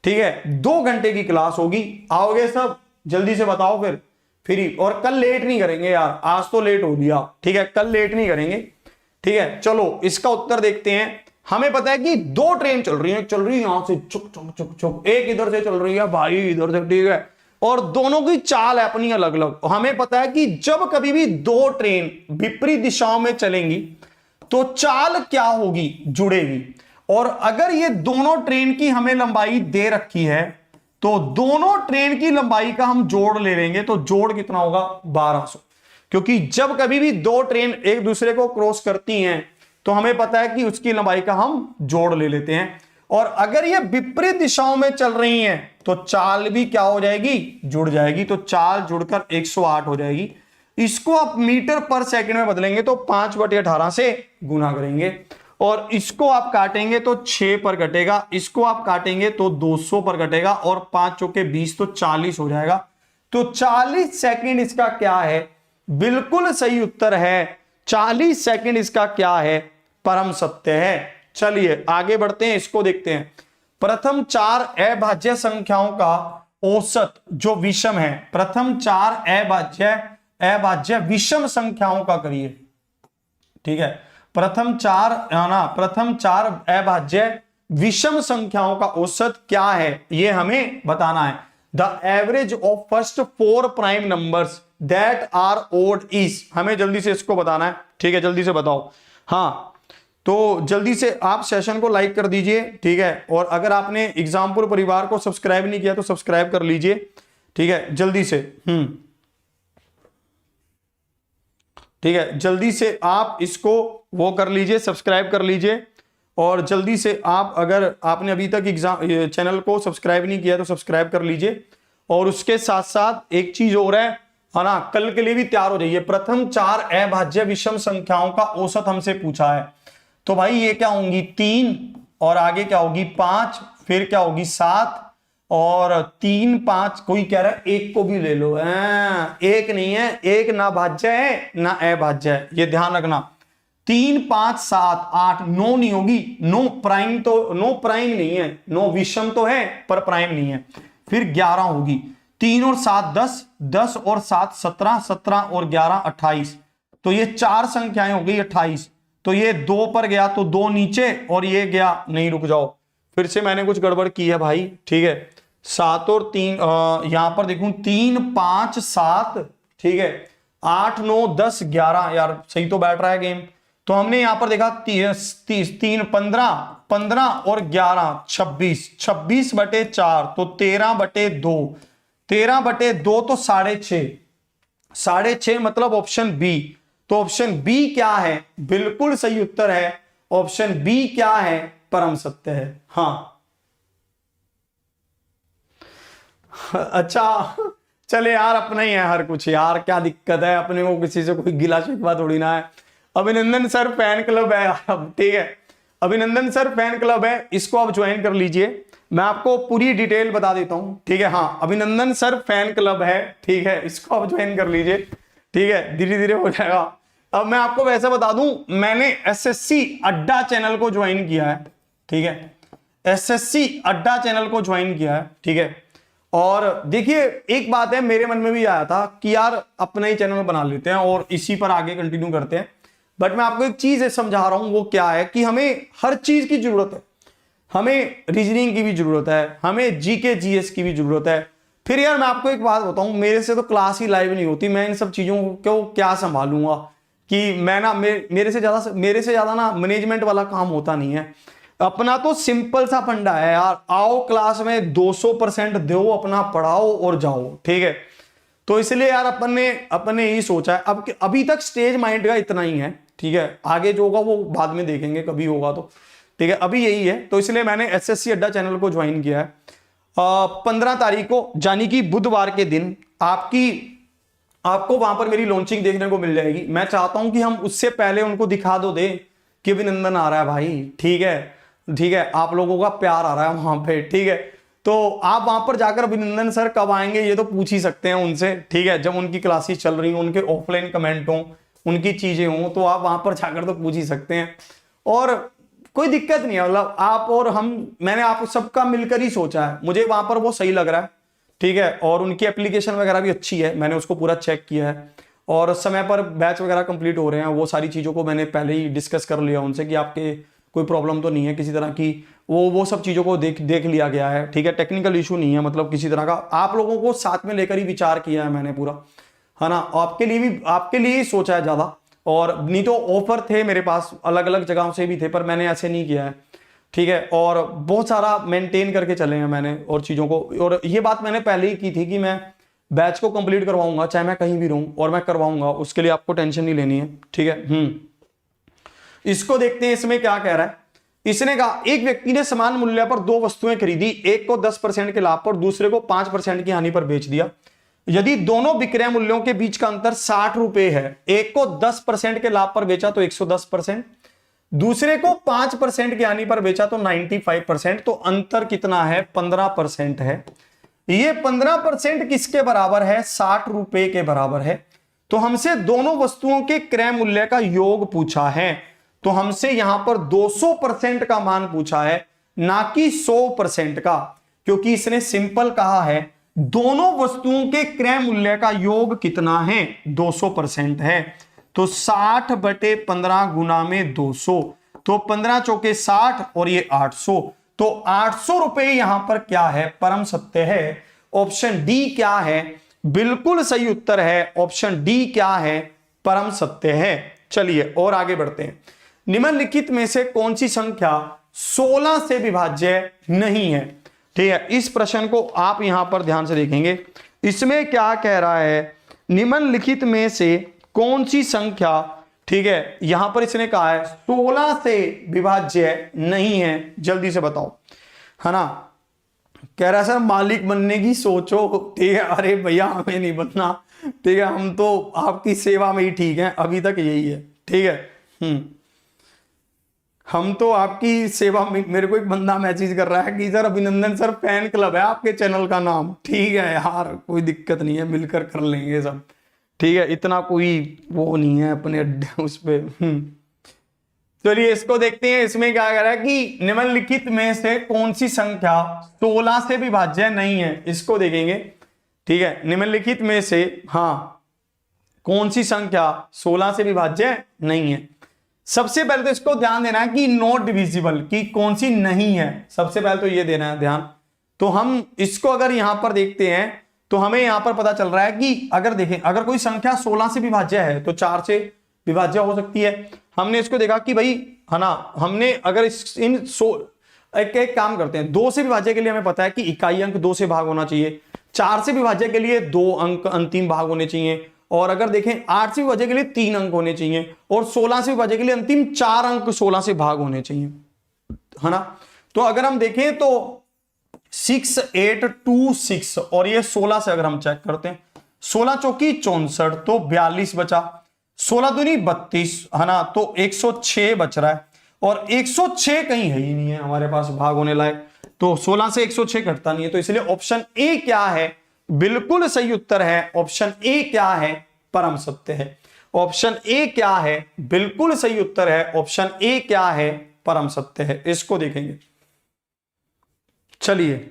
ठीक है, 2 घंटे की क्लास होगी। आओगे सब, जल्दी से बताओ फिर फ्री। और कल लेट नहीं करेंगे यार, आज तो लेट हो गया, ठीक है, कल लेट नहीं करेंगे, ठीक है। चलो इसका उत्तर देखते हैं। हमें पता है कि 2 ट्रेन चल रही है यहां से चुक चुक चुक चुक, एक इधर से चल रही है भाई इधर से, ठीक है, और दोनों की चाल है अपनी अलग अलग। हमें पता है कि जब कभी भी 2 ट्रेन विपरीत दिशाओं में चलेंगी तो चाल क्या होगी, जुड़ेगी। और अगर ये दोनों ट्रेन की हमें लंबाई दे रखी है तो दोनों ट्रेन की लंबाई का हम जोड़ ले लेंगे, तो जोड़ कितना होगा, 1200। क्योंकि जब कभी भी 2 ट्रेन एक दूसरे को क्रॉस करती हैं तो हमें पता है कि उसकी लंबाई का हम जोड़ ले लेते हैं। और अगर ये विपरीत दिशाओं में चल रही हैं तो चाल भी क्या हो जाएगी, जुड़ जाएगी, तो चाल जुड़कर 108 हो जाएगी। इसको आप मीटर पर सेकंड में बदलेंगे तो 5/18 से गुना करेंगे, और इसको आप काटेंगे तो 6 पर कटेगा, इसको आप काटेंगे तो 200 पर कटेगा, और 5 चौके 20 तो 40 हो जाएगा। तो 40 सेकंड इसका क्या है, बिल्कुल सही उत्तर है 40 सेकंड इसका क्या है, परम सत्य है। चलिए आगे बढ़ते हैं, इसको देखते हैं। प्रथम 4 अभाज्य संख्याओं का औसत जो विषम है, प्रथम 4 अभाज्य विषम संख्याओं का करिए, ठीक है, प्रथम 4 अभाज्य विषम संख्याओं का औसत क्या है ये हमें बताना है। The average of first 4 prime numbers that are odd is, हमें जल्दी से इसको बताना है, ठीक है, जल्दी से बताओ। हाँ, तो जल्दी से आप सेशन को लाइक कर दीजिए, ठीक है, और अगर आपने एग्जाम्पुल परिवार को सब्सक्राइब नहीं किया तो सब्सक्राइब कर लीजिए, ठीक है, जल्दी से। ठीक है, जल्दी से आप इसको वो कर लीजिए, सब्सक्राइब कर लीजिए, और जल्दी से आप, अगर आपने अभी तक चैनल को सब्सक्राइब नहीं किया तो सब्सक्राइब कर लीजिए। और उसके साथ साथ एक चीज और है ना, कल के लिए भी तैयार हो जाइए। प्रथम 4 अभाज्य विषम संख्याओं का औसत हमसे पूछा है, तो भाई ये क्या होंगी, 3, और आगे क्या होगी 5, फिर क्या होगी 7, और 3 5, कोई कह रहा है 1 को भी ले लो, एक नहीं है, एक ना भाज्य है ना अभाज्य है, ये ध्यान रखना। 3 5 7 8, 9 नहीं होगी, 9 प्राइम, तो 9 प्राइम नहीं है, 9 विषम तो है पर प्राइम नहीं है। फिर 11 होगी, 3 और 7 10, 10 और 7 17, 17 और 11 28, तो ये 4 संख्याएं हो गई 28। तो ये 2 पर गया तो 2 नीचे, और ये गया, नहीं रुक जाओ, फिर से मैंने कुछ गड़बड़ की है भाई, ठीक है, 7 और 3, यहां पर देखूं 3 5 7, ठीक है, 8 9 10 11, यार सही तो बैठ रहा है गेम। तो हमने यहां पर देखा 3 15, 15 और 11 26, 26/4 तो 13/2, 13/2 तो 6.5, 6.5 मतलब ऑप्शन बी। तो ऑप्शन बी क्या है, बिल्कुल सही उत्तर है, ऑप्शन बी क्या है, परम सत्य है। हाँ अच्छा, चले यार, अपना ही है हर कुछ यार, क्या दिक्कत है, अपने को किसी से कोई गिला शिकवा थोड़ी ना है। अभिनंदन सर फैन क्लब है अब, ठीक है, अभिनंदन सर फैन क्लब है, इसको आप ज्वाइन कर लीजिए, मैं आपको पूरी डिटेल बता देता हूं, ठीक है। हाँ, अभिनंदन सर फैन क्लब है, ठीक है, इसको आप ज्वाइन कर लीजिए, ठीक है, धीरे धीरे हो जाएगा। अब मैं आपको वैसे बता दूं, मैंने एसएससी अड्डा चैनल को ज्वाइन किया है, ठीक है, एसएससी अड्डा चैनल को ज्वाइन किया है, ठीक है। और देखिए एक बात है, मेरे मन में भी आया था कि यार अपना ही चैनल बना लेते हैं और इसी पर आगे कंटिन्यू करते हैं, बट मैं आपको एक चीज समझा रहा हूं, वो क्या है कि हमें हर चीज की जरूरत है, हमें रीजनिंग की भी जरूरत है, हमें जीके जीएस की भी जरूरत है। फिर यार मैं आपको एक बात बताऊं, मेरे से तो क्लास ही लाइव नहीं होती, मैं इन सब चीजों को क्या संभालूंगा, कि मैं ना मेरे से ज्यादा ना मैनेजमेंट वाला काम होता नहीं है। अपना तो सिंपल सा फंडा है यार, आओ क्लास में 200% दो, अपना पढ़ाओ और जाओ, ठीक है। तो इसलिए यार अपने ही सोचा है, अब अभी तक स्टेज माइंड का इतना ही है, ठीक है। आगे जो होगा वो बाद में देखेंगे, कभी होगा तो, ठीक है। अभी यही है, तो इसलिए मैंने एसएससी अड्डा चैनल को ज्वाइन किया है। 15 तारीख को यानी कि बुधवार के दिन आपको वहां पर मेरी लॉन्चिंग देखने को मिल जाएगी। मैं चाहता हूं कि हम उससे पहले उनको दिखा दे कि अभिनंदन आ रहा है भाई, ठीक है, ठीक है, आप लोगों का प्यार आ रहा है वहां पे, ठीक है। तो आप वहां पर जाकर अभिनंदन सर कब आएंगे ये तो पूछ ही सकते हैं उनसे, ठीक है। जब उनकी क्लासेस चल रही हो, उनके ऑफलाइन कमेंट हो, उनकी चीजें हो, तो आप वहां पर जाकर तो पूछ ही सकते हैं, और कोई दिक्कत नहीं है। मतलब आप और मैंने आप सबका मिलकर ही सोचा है, मुझे वहां पर वो सही लग रहा है, ठीक है। और उनकी एप्लीकेशन वगैरह भी अच्छी है, मैंने उसको पूरा चेक किया है, और समय पर बैच वगैरह कंप्लीट हो रहे हैं। वो सारी चीज़ों को मैंने पहले ही डिस्कस कर लिया उनसे कि आपके कोई प्रॉब्लम तो नहीं है किसी तरह की, वो सब चीज़ों को देख लिया गया है, ठीक है। टेक्निकल इशू नहीं है, मतलब किसी तरह का, आप लोगों को साथ में लेकर ही विचार किया है मैंने पूरा, है ना। आपके लिए ही सोचा है ज़्यादा, और नहीं तो ऑफर थे मेरे पास, अलग अलग जगहों से भी थे, पर मैंने ऐसे नहीं किया है, ठीक है। और बहुत सारा मेंटेन करके चले हैं मैंने और चीज़ों को, और ये बात मैंने पहले ही की थी कि मैं बैच को कंप्लीट करवाऊंगा, चाहे मैं कहीं भी रहूं, और मैं करवाऊंगा, उसके लिए आपको टेंशन नहीं लेनी है, ठीक है। इसको देखते हैं, इसमें क्या कह रहा है। इसने कहा एक व्यक्ति ने समान मूल्य पर दो वस्तुएं खरीदी, एक को 10% के लाभ पर, दूसरे को 5% की हानि पर बेच दिया। यदि दोनों विक्रय मूल्यों के बीच का अंतर 60 रुपए है, एक को 10% के लाभ पर बेचा तो 110%, दूसरे को 5% की हानि पर बेचा तो 95%, तो अंतर कितना है? 15% है। ये 15% किसके बराबर है? 60 रुपए के बराबर है। तो हमसे दोनों वस्तुओं के क्रय मूल्य का योग पूछा है, तो हमसे यहां पर 200% का मान पूछा है, ना कि 100% का, क्योंकि इसने सिंपल कहा है दोनों वस्तुओं के क्रय मूल्य का योग कितना है? 200% है। तो 60/15 गुना में 200, तो 15 चौके 60 और ये 800, तो 800 रुपए यहां पर क्या है? परम सत्य है। ऑप्शन डी क्या है? बिल्कुल सही उत्तर है। ऑप्शन डी क्या है? परम सत्य है। चलिए और आगे बढ़ते हैं। निम्नलिखित में से कौन सी संख्या 16 से विभाज्य नहीं है? ठीक है, इस प्रश्न को आप यहां पर ध्यान से देखेंगे। इसमें क्या कह रहा है? निम्नलिखित में से कौन सी संख्या, ठीक है, यहां पर इसने कहा है 16 से विभाज्य नहीं है, जल्दी से बताओ, है ना। कह रहा है सर मालिक बनने की सोचो, ठीक है। अरे भैया हमें नहीं बनना, ठीक है, हम तो आपकी सेवा में ही ठीक है, अभी तक यही है, ठीक है। हम तो आपकी सेवा में। मेरे को एक बंदा मैसेज कर रहा है कि सर अभिनंदन सर फैन क्लब है आपके चैनल का नाम, ठीक है यार, कोई दिक्कत नहीं है, मिलकर कर लेंगे सब, ठीक है, इतना कोई वो नहीं है अपने अड्डे उस पे। चलिए इसको देखते हैं। इसमें क्या कह रहा है कि निम्नलिखित में से कौन सी संख्या 16 से विभाज्य नहीं है, इसको देखेंगे, ठीक है। निम्नलिखित में से हाँ कौन सी संख्या 16 से विभाज्य नहीं है? सबसे पहले तो इसको ध्यान देना है कि नॉट डिविजिबल की कौन सी नहीं है, सबसे पहले तो ये देना है ध्यान। तो हम इसको अगर यहां पर देखते हैं तो हमें यहां पर पता चल रहा है कि अगर देखें, अगर कोई संख्या 16 से विभाज्य है तो 4 से विभाज्य हो सकती है। हमने इसको देखा कि भाई, है ना, हमने अगर एक काम करते हैं, 2 से विभाज्य के लिए हमें पता है कि इकाई अंक 2 से भाग होना चाहिए, 4 से विभाज्य के लिए 2 अंक अंतिम भाग होने चाहिए, और अगर देखें 8 से विभाज्य के लिए 3 अंक होने चाहिए, और 16 से विभाज्य के लिए अंतिम 4 अंक 16 से भाग होने चाहिए, है ना। तो अगर हम देखें तो 6 8 2 6 और ये 16 से अगर हम चेक करते हैं, 16 चौकी 64, तो 42 बचा, 16 दूनी 32, है ना, तो 106 बच रहा है, और 106 कहीं है ही नहीं है हमारे पास भाग होने लायक, तो 16 से 106 घटता नहीं है। तो इसलिए ऑप्शन ए क्या है? बिल्कुल सही उत्तर है। ऑप्शन ए क्या है? परम सत्य है। ऑप्शन ए क्या है? बिल्कुल सही उत्तर है। ऑप्शन ए क्या है? परम सत्य है। इसको देखेंगे। चलिए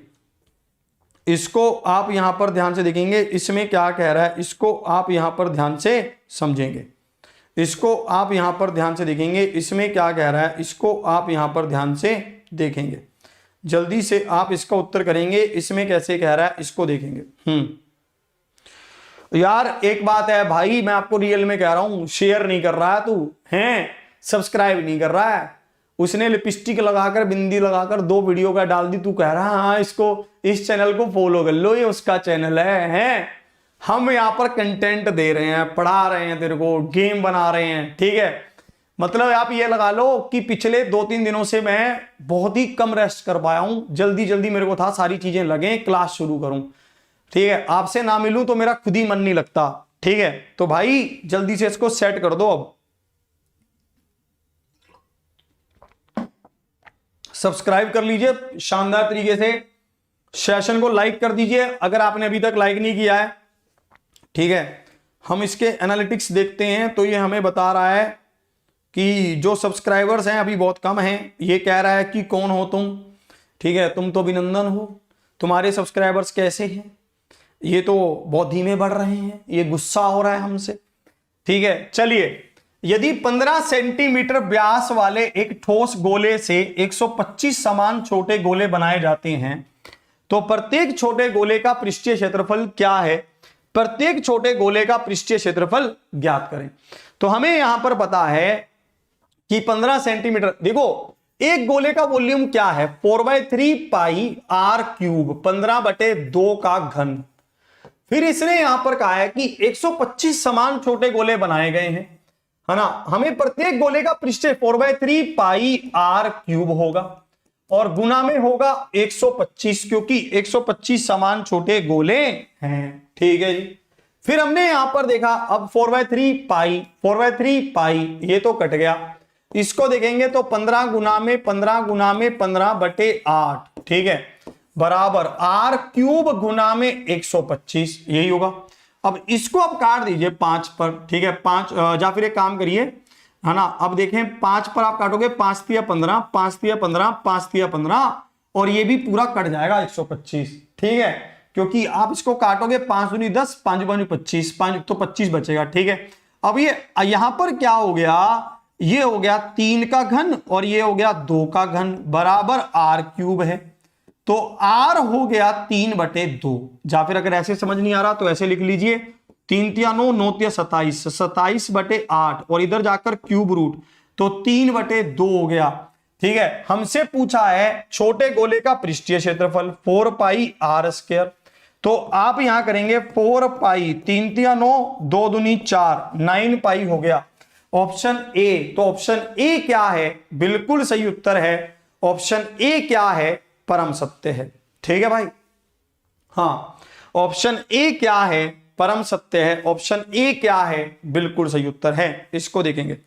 इसको आप यहां पर ध्यान से देखेंगे, इसमें क्या कह रहा है, इसको आप यहां पर ध्यान से समझेंगे, इसको आप यहां पर ध्यान से देखेंगे, इसमें क्या कह रहा है, इसको आप यहां पर ध्यान से देखेंगे, जल्दी से आप इसका उत्तर करेंगे। इसमें कैसे कह रहा है, इसको देखेंगे। यार एक बात है भाई, मैं आपको रियल में कह रहा हूं, शेयर नहीं कर रहा है तू, हैं सब्सक्राइब नहीं कर रहा है, उसने लिपस्टिक लगाकर बिंदी लगाकर 2 वीडियो का डाल दी, तू कह रहा हाँ इसको इस चैनल को फॉलो कर लो, ये उसका चैनल है। हम यहाँ पर कंटेंट दे रहे हैं, पढ़ा रहे हैं, तेरे को गेम बना रहे हैं, ठीक है। मतलब आप ये लगा लो कि पिछले 2-3 दिनों से मैं बहुत ही कम रेस्ट कर पाया हूं, जल्दी जल्दी मेरे को था सारी चीजें लगे, क्लास शुरू करूं, ठीक है। आपसे ना मिलूं तो मेरा खुद ही मन नहीं लगता, ठीक है। तो भाई जल्दी से इसको सेट कर दो। अब सब्सक्राइब कर लीजिए शानदार तरीके से, सेशन को लाइक कर दीजिए अगर आपने अभी तक लाइक नहीं किया है, ठीक है। हम इसके एनालिटिक्स देखते हैं तो ये हमें बता रहा है कि जो सब्सक्राइबर्स हैं अभी बहुत कम हैं। ये कह रहा है कि कौन हो तुम, ठीक है, तुम तो अभिनंदन हो, तुम्हारे सब्सक्राइबर्स कैसे हैं, ये तो बहुत धीमे बढ़ रहे हैं, ये गुस्सा हो रहा है हमसे, ठीक है। चलिए, यदि 15 सेंटीमीटर व्यास वाले एक ठोस गोले से 125 समान छोटे गोले बनाए जाते हैं तो प्रत्येक छोटे गोले का पृष्ठीय क्षेत्रफल क्या है? प्रत्येक छोटे गोले का पृष्ठीय क्षेत्रफल ज्ञात करें। तो हमें यहां पर पता है कि 15 सेंटीमीटर, देखो एक गोले का वॉल्यूम क्या है, 4/3 पाई r क्यूब, 15/2 का घन। फिर इसने यहां पर कहा है कि 125 समान छोटे गोले बनाए गए हैं, है ना। हमें प्रत्येक गोले का पृष्ठीय 4/3 पाई r क्यूब होगा और गुना में होगा 125, क्योंकि 125 समान छोटे गोले हैं, ठीक है जी। फिर हमने यहां पर देखा, अब 4/3 पाई ये तो कट गया, इसको देखेंगे तो 15 गुना में 15/8, ठीक है, बराबर r क्यूब गुना में 125, यही होगा। अब इसको आप काट दीजिए 5 पर, ठीक है, 5 या फिर एक काम करिए, है ना। अब देखें 5 पर आप काटोगे, 5 तिया 15, 5 तिया 15, 5 तिया 15, और ये भी पूरा कट जाएगा 125, ठीक है, क्योंकि आप इसको काटोगे 5 दूनी 10, 5 5 25, 5 तो 25 बचेगा, ठीक है। अब ये यहां पर क्या हो गया, ये हो गया 3 का घन और ये हो गया 2 का घन, बराबर r क्यूब है। तो r हो गया 3/2, या फिर अगर ऐसे समझ नहीं आ रहा तो ऐसे लिख लीजिए, 3 तिया 9, 9 तिया 27, 27/8 और इधर जाकर क्यूब रूट, तो 3/2 हो गया, ठीक है। हमसे पूछा है छोटे गोले का पृष्ठीय क्षेत्रफल 4 पाई r²। तो आप यहां करेंगे 4 पाई, 3 तिया 9, 2 दूनी 4, 9 पाई हो गया, ऑप्शन ए। तो ऑप्शन ए क्या है, बिल्कुल सही उत्तर है, ऑप्शन ए क्या है, परम सत्य है, ठीक है भाई। हाँ, ऑप्शन ए क्या है, परम सत्य है, ऑप्शन ए क्या है, बिल्कुल सही उत्तर है। इसको देखेंगे,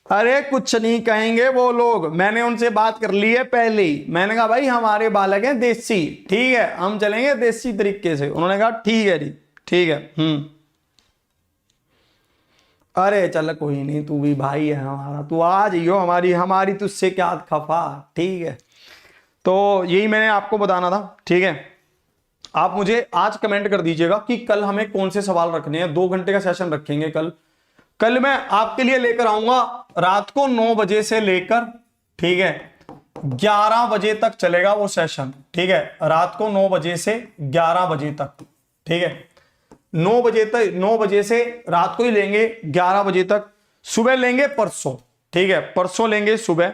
अरे कुछ नहीं कहेंगे वो लोग, मैंने उनसे बात कर ली है पहले ही, मैंने कहा भाई हमारे बालक हैं देसी, ठीक है, हम चलेंगे देसी तरीके से। उन्होंने कहा ठीक है जी, ठीक है। अरे चल कोई नहीं, तू भी भाई है हमारा, तू आ जाइयो, हमारी तुझसे क्या खफा, ठीक है। तो यही मैंने आपको बताना था, ठीक है। आप मुझे आज कमेंट कर दीजिएगा कि कल हमें कौन से सवाल रखने हैं। 2 घंटे का सेशन रखेंगे कल मैं आपके लिए लेकर आऊंगा रात को 9 बजे से लेकर, ठीक है, 11 बजे तक चलेगा वो सेशन, ठीक है, रात को 9 बजे से 11 बजे तक, ठीक है, 9 बजे से रात को ही लेंगे, 11 बजे तक। सुबह लेंगे परसों, ठीक है, परसों लेंगे सुबह।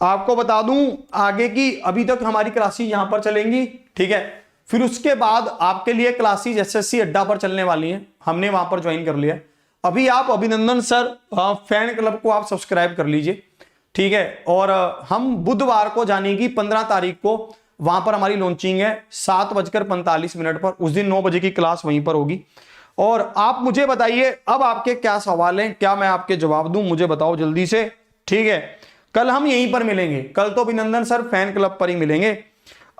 आपको बता दूं आगे की, अभी तक हमारी क्लासेस यहां पर चलेंगी, ठीक है, फिर उसके बाद आपके लिए क्लासेस एसएससी अड्डा पर चलने वाली हैं, हमने वहां पर ज्वाइन कर लिया। अभी आप अभिनंदन सर फैन क्लब को आप सब्सक्राइब कर लीजिए, ठीक है। और हम बुधवार को जाने की 15 तारीख को वहां पर हमारी लॉन्चिंग है 7:45 पर, उस दिन 9 बजे की क्लास वहीं पर होगी। और आप मुझे बताइए अब आपके क्या सवाल हैं, क्या मैं आपके जवाब दूं, मुझे बताओ जल्दी से, ठीक है। कल हम यहीं पर मिलेंगे, कल तो अभिनंदन सर फैन क्लब पर ही मिलेंगे।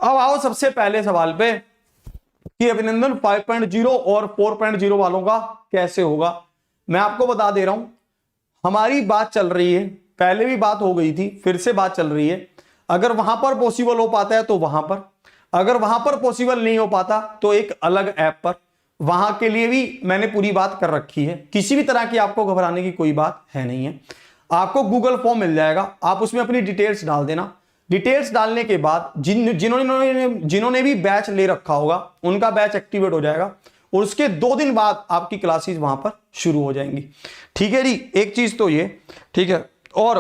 अब आओ सबसे पहले सवाल पे कि अभिनंदन 5.0 और 4.0 वालों का कैसे होगा। मैं आपको बता दे रहा हूं, हमारी बात चल रही है, पहले भी बात हो गई थी, फिर से बात चल रही है। अगर वहां पर पॉसिबल हो पाता है तो वहां पर, अगर वहां पर पॉसिबल नहीं हो पाता तो एक अलग ऐप पर, वहां के लिए भी मैंने पूरी बात कर रखी है। किसी भी तरह की आपको घबराने की कोई बात है नहीं है। आपको गूगल फॉर्म मिल जाएगा, आप उसमें अपनी डिटेल्स डाल देना। डिटेल्स डालने के बाद जिन्होंने भी बैच ले रखा होगा उनका बैच एक्टिवेट हो जाएगा और उसके 2 दिन बाद आपकी क्लासेस वहां पर शुरू हो जाएंगी, ठीक है जी। एक चीज तो ये, ठीक है। और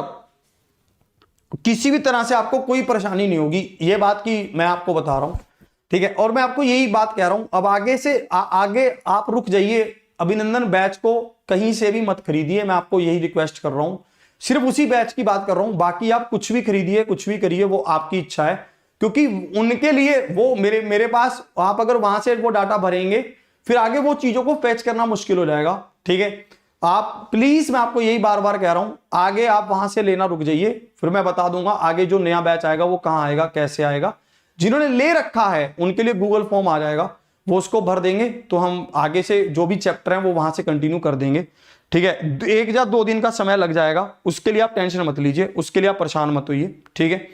किसी भी तरह से आपको कोई परेशानी नहीं होगी, ये बात की मैं आपको बता रहा हूं, ठीक है। और मैं आपको यही बात कह रहा हूं, अब आगे से आगे आप रुक जाइए, अभिनंदन बैच को कहीं से भी मत खरीदिए, मैं आपको यही रिक्वेस्ट कर रहा हूं, सिर्फ उसी बैच की बात कर रहा हूं, बाकी आप कुछ भी खरीदिए कुछ भी करिए, वो आपकी इच्छा है, क्योंकि उनके लिए वो मेरे पास, आप अगर वहां से वो डाटा भरेंगे फिर आगे वो चीजों को फैच करना मुश्किल हो जाएगा, ठीक है। आप प्लीज, मैं आपको यही बार बार कह रहा हूं, आगे आप वहां से लेना रुक जाइए, फिर मैं बता दूंगा आगे जो नया बैच आएगा वो कहां आएगा कैसे आएगा। जिन्होंने ले रखा है उनके लिए गूगल फॉर्म आ जाएगा, वो उसको भर देंगे तो हम आगे से जो भी चैप्टर हैं वो वहां से कंटिन्यू कर देंगे, ठीक है। 1 या 2 दिन का समय लग जाएगा, उसके लिए आप टेंशन मत लीजिए, उसके लिए आप परेशान मत होइए, ठीक है।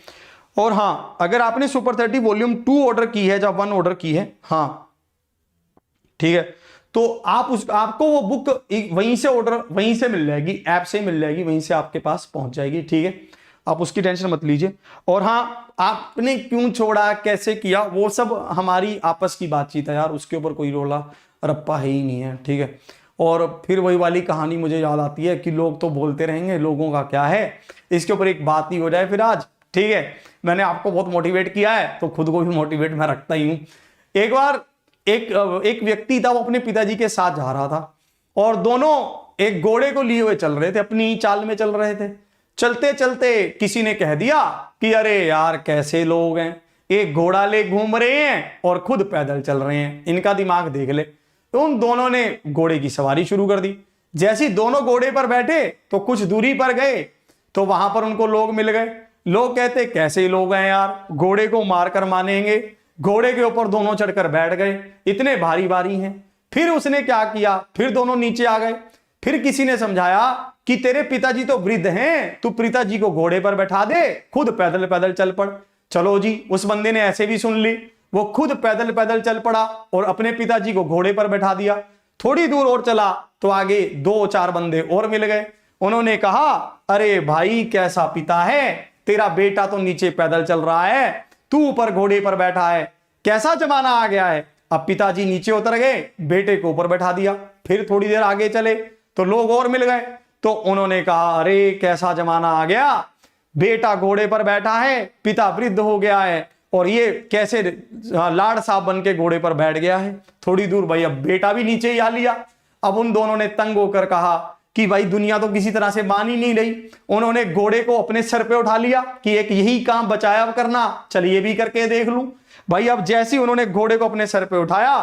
और हाँ, अगर आपने सुपर 30 वॉल्यूम 2 ऑर्डर की है या 1 ऑर्डर की है, हाँ ठीक है, तो आपको वो बुक वहीं से ऑर्डर वहीं से मिल जाएगी, ऐप से मिल जाएगी, वहीं से आपके पास पहुंच जाएगी, ठीक है। आप उसकी टेंशन मत लीजिए। और हाँ, आपने क्यों छोड़ा कैसे किया वो सब हमारी आपस की बातचीत है यार, उसके ऊपर कोई रोला रप्पा है ही नहीं है, ठीक है। और फिर वही वाली कहानी मुझे याद आती है कि लोग तो बोलते रहेंगे, लोगों का क्या है, इसके ऊपर एक बात ही हो जाए फिर आज, ठीक है। मैंने आपको बहुत मोटिवेट किया है तो खुद को भी मोटिवेट मैं रखता ही हूं। एक बार एक व्यक्ति था, वो अपने पिताजी के साथ जा रहा था और दोनों एक घोड़े को लिए हुए चल रहे थे, अपनी चाल में चल रहे थे। चलते चलते किसी ने कह दिया कि अरे यार कैसे लोग हैं, एक घोड़ा ले घूम रहे हैं और खुद पैदल चल रहे हैं, इनका दिमाग देख ले। तो उन दोनों ने घोड़े की सवारी शुरू कर दी। जैसे ही दोनों घोड़े पर बैठे तो कुछ दूरी पर गए तो वहां पर उनको लोग मिल गए। लोग कहते कैसे लोग हैं यार, घोड़े को मारकर मानेंगे। घोड़े के ऊपर दोनों चढ़कर बैठ गए, इतने भारी भारी हैं। फिर उसने क्या किया, फिर दोनों नीचे आ गए। फिर किसी ने समझाया कि तेरे पिताजी तो वृद्ध हैं, तू पिताजी को घोड़े पर बैठा दे, खुद पैदल पैदल चल पड़। चलो जी, उस बंदे ने ऐसे भी सुन ली, वो खुद पैदल पैदल चल पड़ा और अपने पिताजी को घोड़े पर बैठा दिया। थोड़ी दूर और चला तो आगे 2-4 बंदे और मिल गए। उन्होंने कहा अरे भाई कैसा पिता है तेरा, बेटा तो नीचे पैदल चल रहा है, तू ऊपर घोड़े पर बैठा है, कैसा जमाना आ गया है। अब पिताजी नीचे उतर गए, बेटे को ऊपर बैठा दिया। फिर थोड़ी देर आगे चले तो लोग और मिल गए, तो उन्होंने कहा अरे कैसा जमाना आ गया, बेटा घोड़े पर बैठा है, पिता वृद्ध हो गया है और ये कैसे लाड साहब बन के घोड़े पर बैठ गया है। थोड़ी दूर भाई अब बेटा भी नीचे ही आ लिया। अब उन दोनों ने तंग होकर कहा कि भाई दुनिया तो किसी तरह से मान ही नहीं रही। उन्होंने घोड़े को अपने सर पे उठा लिया कि एक यही काम बचाया करना, चलिए भी करके देख लूं। भाई अब जैसे ही उन्होंने घोड़े को अपने सर पे उठाया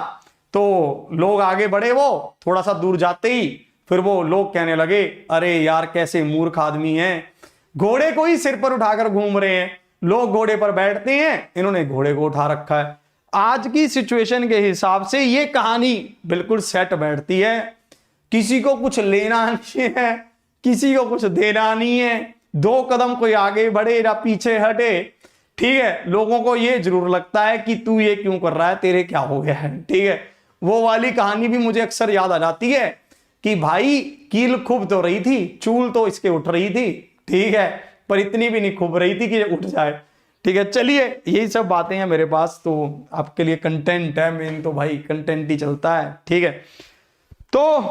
तो लोग आगे बढ़े, वो थोड़ा सा दूर जाते ही फिर वो लोग कहने लगे अरे यार कैसे मूर्ख आदमी हैं, घोड़े को ही सिर पर उठाकर घूम रहे हैं। लोग घोड़े पर बैठते हैं, इन्होंने घोड़े को उठा रखा है। आज की सिचुएशन के हिसाब से ये कहानी बिल्कुल सेट बैठती है। किसी को कुछ लेना नहीं है, किसी को कुछ देना नहीं है, 2 कदम कोई आगे बढ़े या पीछे हटे, ठीक है। लोगों को ये जरूर लगता है कि तू ये क्यों कर रहा है, तेरे क्या हो गया है, ठीक है। वो वाली कहानी भी मुझे अक्सर याद आ जाती है कि भाई कील खूब तो रही थी, चूल तो इसके उठ रही थी, ठीक है, पर इतनी भी नहीं खूब रही थी कि उठ जाए, ठीक है। चलिए यही सब बातें हैं मेरे पास, तो आपके लिए कंटेंट है मेन, तो भाई कंटेंट ही चलता है, ठीक है। तो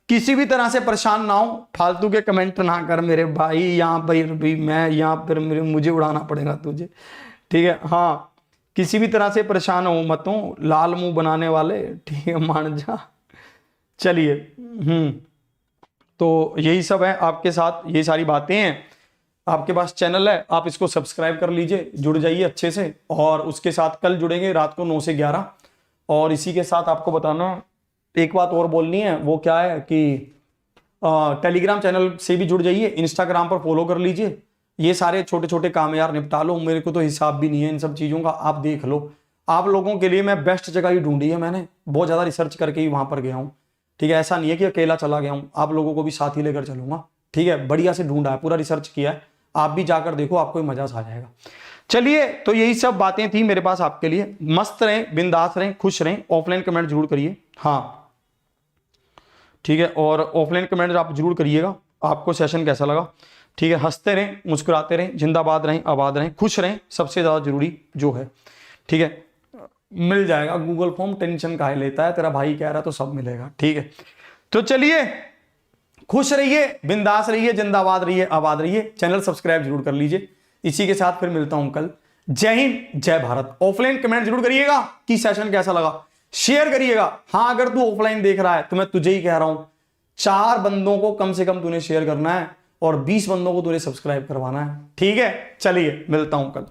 किसी भी तरह से परेशान ना हो, फालतू के कमेंट ना कर मेरे भाई, यहाँ पर भी मैं यहाँ पर मुझे उड़ाना पड़ेगा तुझे, ठीक है। हाँ, किसी भी तरह से परेशान हो मत हो, लाल मुंह बनाने वाले, ठीक है, मान जा। चलिए तो यही सब है आपके साथ, ये सारी बातें हैं। आपके पास चैनल है, आप इसको सब्सक्राइब कर लीजिए, जुड़ जाइए अच्छे से। और उसके साथ कल जुड़ेंगे रात को 9 से 11। और इसी के साथ आपको बताना एक बात और बोलनी है, वो क्या है कि टेलीग्राम चैनल से भी जुड़ जाइए, इंस्टाग्राम पर फॉलो कर लीजिए। ये सारे छोटे छोटे काम यार निपटा लो, मेरे को तो हिसाब भी नहीं है इन सब चीज़ों का, आप देख लो। आप लोगों के लिए मैं बेस्ट जगह ही ढूंढी है, मैंने बहुत ज़्यादा रिसर्च करके ही वहाँ पर गया हूँ, ठीक है। ऐसा नहीं है कि अकेला चला गया हूँ, आप लोगों को भी साथ ही लेकर चलूंगा, ठीक है। बढ़िया से ढूंढा है, पूरा रिसर्च किया है, आप भी जाकर देखो, आपको मजा आ जाएगा। चलिए, तो यही सब बातें थी मेरे पास आपके लिए। मस्त रहें, बिंदास रहें, खुश रहें। ऑफलाइन कमेंट जरूर करिए, हाँ ठीक है। और ऑफलाइन कमेंट आप जरूर करिएगा, आपको सेशन कैसा लगा, ठीक है। हंसते रहें, मुस्कुराते रहें, जिंदाबाद रहें, आबाद रहें, खुश रहें, सबसे ज़्यादा जरूरी जो है, ठीक है। मिल जाएगा गूगल फॉर्म, टेंशन काहे लेता है, तेरा भाई कह रहा तो सब मिलेगा, ठीक है। तो चलिए खुश रहिए, बिंदास रहिए, जिंदाबाद रहिए, आबाद रहिए। चैनल सब्सक्राइब जरूर कर लीजिए। इसी के साथ फिर मिलता हूं कल। जय हिंद, जय भारत। ऑफलाइन कमेंट जरूर करिएगा कि सेशन कैसा लगा, शेयर करिएगा। हाँ, अगर तू ऑफलाइन देख रहा है तो मैं तुझे ही कह रहा हूं, 4 बंदों को कम से कम तूने शेयर करना है और 20 बंदों को तूने सब्सक्राइब करवाना है। ठीक है, चलिए मिलता हूं कल।